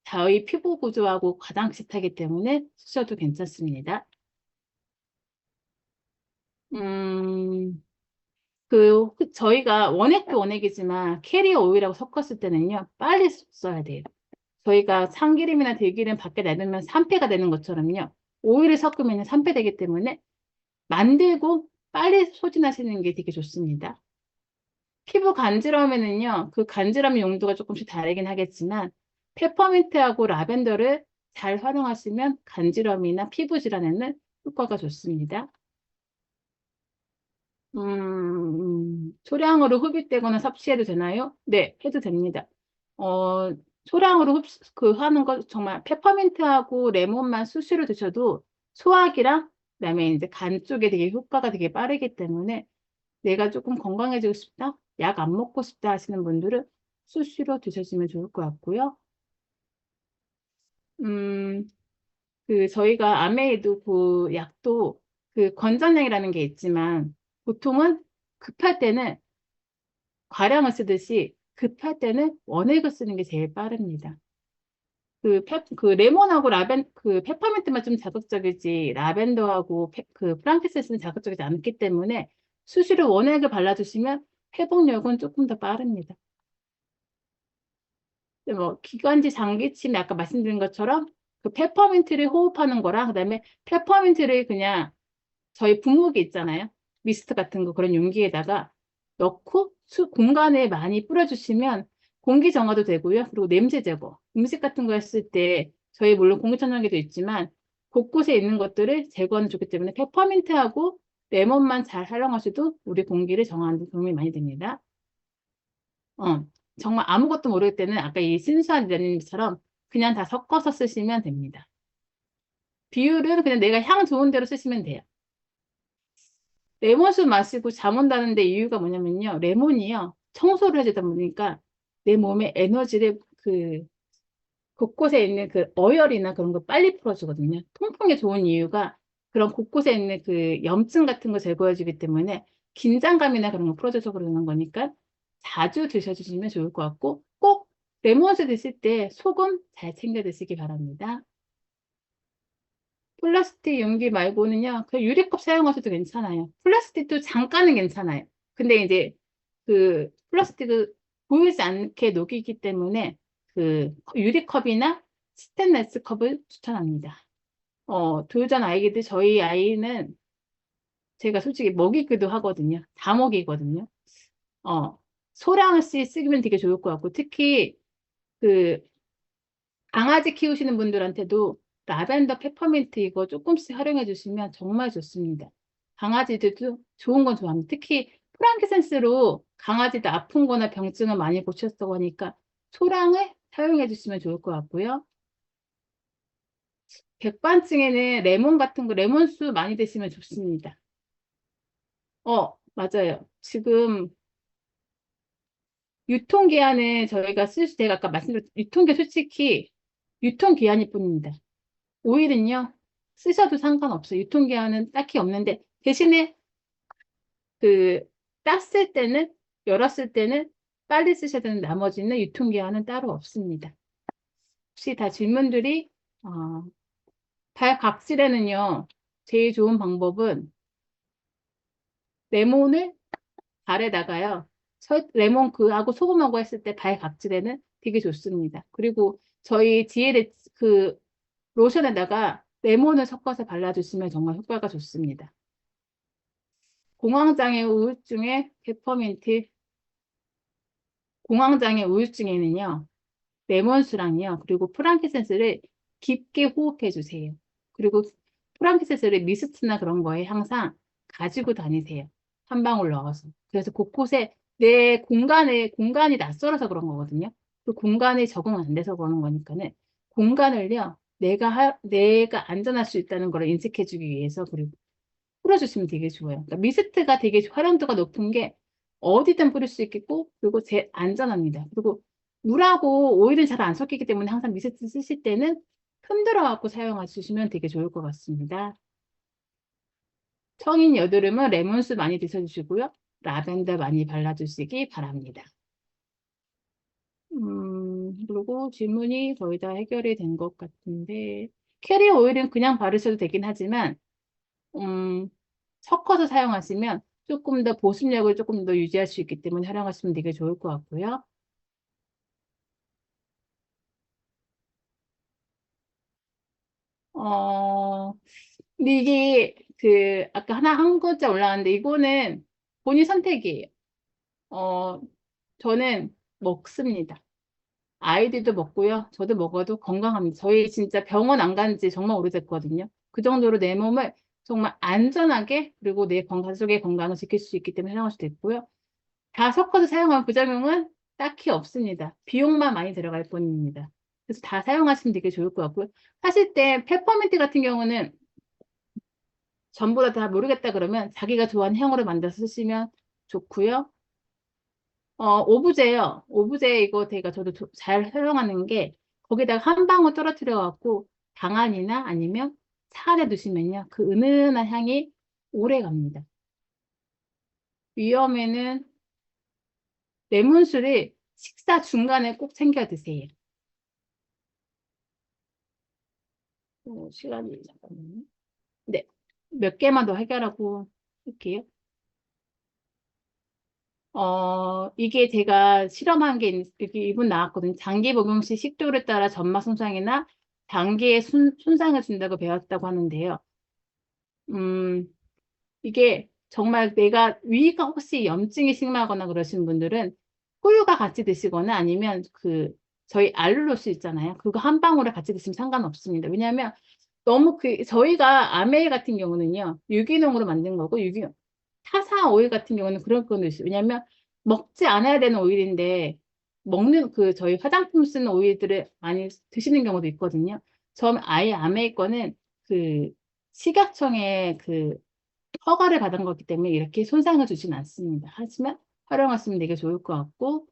저희 피부 구조하고 가장 비슷하기 때문에 쓰셔도 괜찮습니다. 음, 저희가 원액도 원액이지만 캐리어 오일하고 섞었을 때는요, 빨리 써야 돼요. 저희가 참기름이나 들기름 밖에 내두면 산패가 되는 것처럼요, 오일을 섞으면 산패되기 때문에 만들고 빨리 소진하시는 게 되게 좋습니다. 피부 간지러움에는요, 그 간지럼 용도가 조금씩 다르긴 하겠지만, 페퍼민트하고 라벤더를 잘 활용하시면 간지럼이나 피부 질환에는 효과가 좋습니다. 소량으로 흡입되거나 섭취해도 되나요? 네, 해도 됩니다. 어, 소량으로 하는 거 정말 페퍼민트하고 레몬만 수시로 드셔도 소화기랑 그다음에 이제 간 쪽에 되게 효과가 되게 빠르기 때문에 내가 조금 건강해지고 싶다, 약 안 먹고 싶다 하시는 분들은 수시로 드셔주면 좋을 것 같고요. 음, 저희가 아메이도 그 약도 그 권장량이라는 게 있지만 보통은 급할 때는 과량을 쓰듯이 급할 때는 원액을 쓰는 게 제일 빠릅니다. 그 레몬하고 그 페퍼민트만 좀 자극적이지 라벤더하고 그 프랑키센스는 자극적이지 않기 때문에 수시로 원액을 발라주시면 회복력은 조금 더 빠릅니다. 근데 뭐 기관지 장기침에 아까 말씀드린 것처럼 그 페퍼민트를 호흡하는 거랑 그다음에 페퍼민트를 그냥 저희 분무기 있잖아요. 미스트 같은 거 그런 용기에다가 넣고 공간에 많이 뿌려주시면 공기 정화도 되고요. 그리고 냄새 제거. 음식 같은 거 했을 때 저희 물론 공기청정기도 있지만 곳곳에 있는 것들을 제거하는 좋기 때문에 페퍼민트하고 레몬만 잘 활용하셔도 우리 공기를 정화하는 데 도움이 많이 됩니다. 어, 정말 아무것도 모를 때는 아까 이 순수한 리더님처럼 그냥 다 섞어서 쓰시면 됩니다. 비율은 그냥 내가 향 좋은 대로 쓰시면 돼요. 레몬수 마시고 잠 온다는데 이유가 뭐냐면요. 레몬이요. 청소를 해주다 보니까 내 몸에 에너지를 곳곳에 있는 그 어혈이나 그런 거 빨리 풀어주거든요. 통풍에 좋은 이유가 그런 곳곳에 있는 그 염증 같은 거 제거해주기 때문에 긴장감이나 그런 거 풀어줘서 그러는 거니까 자주 드셔주시면 좋을 것 같고 꼭 레몬수 드실 때 소금 잘 챙겨 드시기 바랍니다. 플라스틱 용기 말고는요, 그 유리컵 사용하셔도 괜찮아요. 플라스틱도 잠깐은 괜찮아요. 근데 이제 그 플라스틱을 보이지 않게 녹이기 때문에 그 유리컵이나 스테인레스 컵을 추천합니다. 돌잔 아이들, 저희 아이는 제가 솔직히 먹이기도 하거든요. 다 먹이거든요. 어, 소량씩 쓰면 되게 좋을 것 같고, 특히 그 강아지 키우시는 분들한테도 라벤더 페퍼민트 이거 조금씩 활용해 주시면 정말 좋습니다. 강아지들도 좋은 건 좋아합니다. 특히 프랑키센스로 강아지들 아픈 거나 병증을 많이 고쳤다고 하니까 소량을 사용해 주시면 좋을 것 같고요. 백반증에는 레몬 같은 거, 레몬수 많이 드시면 좋습니다. 맞아요. 지금 유통기한은 저희가 제가 아까 말씀드렸 유통기한 솔직히 유통기한일 뿐입니다. 오일은요, 쓰셔도 상관없어요. 유통기한은 딱히 없는데, 대신에 그, 땄을 때는, 열었을 때는 빨리 쓰셔야 되는 나머지는 유통기한은 따로 없습니다. 혹시 다 질문들이, 어, 발 각질에는요, 제일 좋은 방법은 레몬을 발에다가요, 레몬 그하고 소금하고 했을 때 발 각질에는 되게 좋습니다. 그리고 저희 디에데 그 로션에다가 레몬을 섞어서 발라주시면 정말 효과가 좋습니다. 공황장애 우울증에 페퍼민트, 공황장애 우울증에는요, 레몬수랑요, 그리고 프랑키센스를 깊게 호흡해 주세요. 그리고 프랑키센스를 미스트나 그런 거에 항상 가지고 다니세요. 한 방울 넣어서. 그래서 곳곳에 내 공간이 낯설어서 그런 거거든요. 그 공간에 적응 안 돼서 그러는 거니까는 공간을요, 내가 안전할 수 있다는 걸 인식해 주기 위해서 그리고 뿌려주시면 되게 좋아요. 그러니까 미스트가 되게 활용도가 높은 게 어디든 뿌릴 수 있겠고, 그리고 제일 안전합니다. 그리고 물하고 오일은 잘 안 섞이기 때문에 항상 미스트 쓰실 때는 흔들어 갖고 사용해 주시면 되게 좋을 것 같습니다. 성인 여드름은 레몬수 많이 드셔주시고요. 라벤더 많이 발라주시기 바랍니다. 그리고 질문이 거의 다 해결이 된 것 같은데, 캐리어 오일은 그냥 바르셔도 되긴 하지만, 음, 섞어서 사용하시면 조금 더 보습력을 조금 더 유지할 수 있기 때문에 활용하시면 되게 좋을 것 같고요. 어, 근데 이게 아까 하나 한 글자 올라왔는데 이거는 본인 선택이에요. 어, 저는 먹습니다. 아이들도 먹고요. 저도 먹어도 건강합니다. 저희 진짜 병원 안 간지 정말 오래됐거든요. 그 정도로 내 몸을 정말 안전하게 그리고 내 가족의 건강을 지킬 수 있기 때문에 사용할 수도 있고요. 다 섞어서 사용하면 부작용은 딱히 없습니다. 비용만 많이 들어갈 뿐입니다. 그래서 다 사용하시면 되게 좋을 것 같고요. 하실 때 페퍼민트 같은 경우는 전부 다 모르겠다 그러면 자기가 좋아하는 향으로 만들어서 쓰시면 좋고요. 오브제요. 오브제 이거 제가 저도 잘 사용하는 게 거기다가 한 방울 떨어뜨려 갖고 방안이나 아니면 차 안에 두시면요. 그 은은한 향이 오래 갑니다. 위험에는 레몬수를 식사 중간에 꼭 챙겨 드세요. 시간이 잠깐만요. 네, 몇 개만 더 해결하고 할게요. 이게 제가 실험한 게 이렇게 이분 나왔거든요. 장기 복용 시 식도를 따라 점막 손상이나 장기에 손상을 준다고 배웠다고 하는데요. 음, 이게 정말 내가 위가 혹시 염증이 심하거나 그러신 분들은 꿀과 같이 드시거나 아니면 저희 알룰로스 있잖아요. 그거 한 방울에 같이 드시면 상관없습니다. 왜냐하면 너무 저희가 아메이 같은 경우는요, 유기농으로 만든 거고, 타사 오일 같은 경우는 그런 건 있어요. 왜냐하면 먹지 않아야 되는 오일인데, 저희 화장품 쓰는 오일들을 많이 드시는 경우도 있거든요. 저는 아예 아메이 거는 식약청의 허가를 받은 거기 때문에 이렇게 손상을 주진 않습니다. 하지만 활용하시면 되게 좋을 것 같고,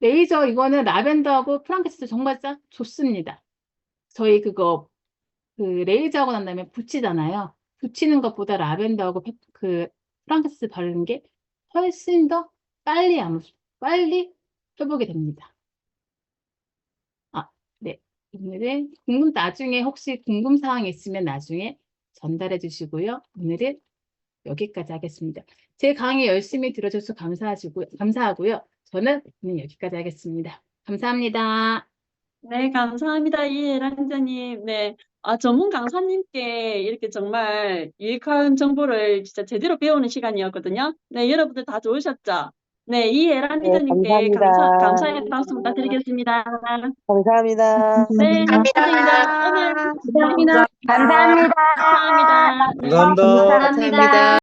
레이저 이거는 라벤더하고 프랑키스 정말 딱 좋습니다. 저희 레이저 하고 난 다음에 붙이잖아요. 붙이는 것보다 라벤더하고 프랑키스 바르는 게 훨씬 더 빨리 회복이 됩니다. 아, 네. 오늘은 나중에 혹시 궁금 사항이 있으면 나중에 전달해 주시고요. 오늘은 여기까지 하겠습니다. 제 강의 열심히 들어줘서 감사하고요. 저는 오늘 여기까지 하겠습니다. 감사합니다. 네, 감사합니다. 이혜란 원장님. 네. 전문 강사님께 이렇게 정말 유익한 정보를 진짜 제대로 배우는 시간이었거든요. 네, 여러분들 다 좋으셨죠? 네, 이혜란 네, 원장님께 감사합니다. 감사의 박수 부탁드리겠습니다. 감사합니다. 네, 선생님들 오늘 감사합니다. 감사합니다. 감사합니다. 네. 감사합니다. 감사합니다.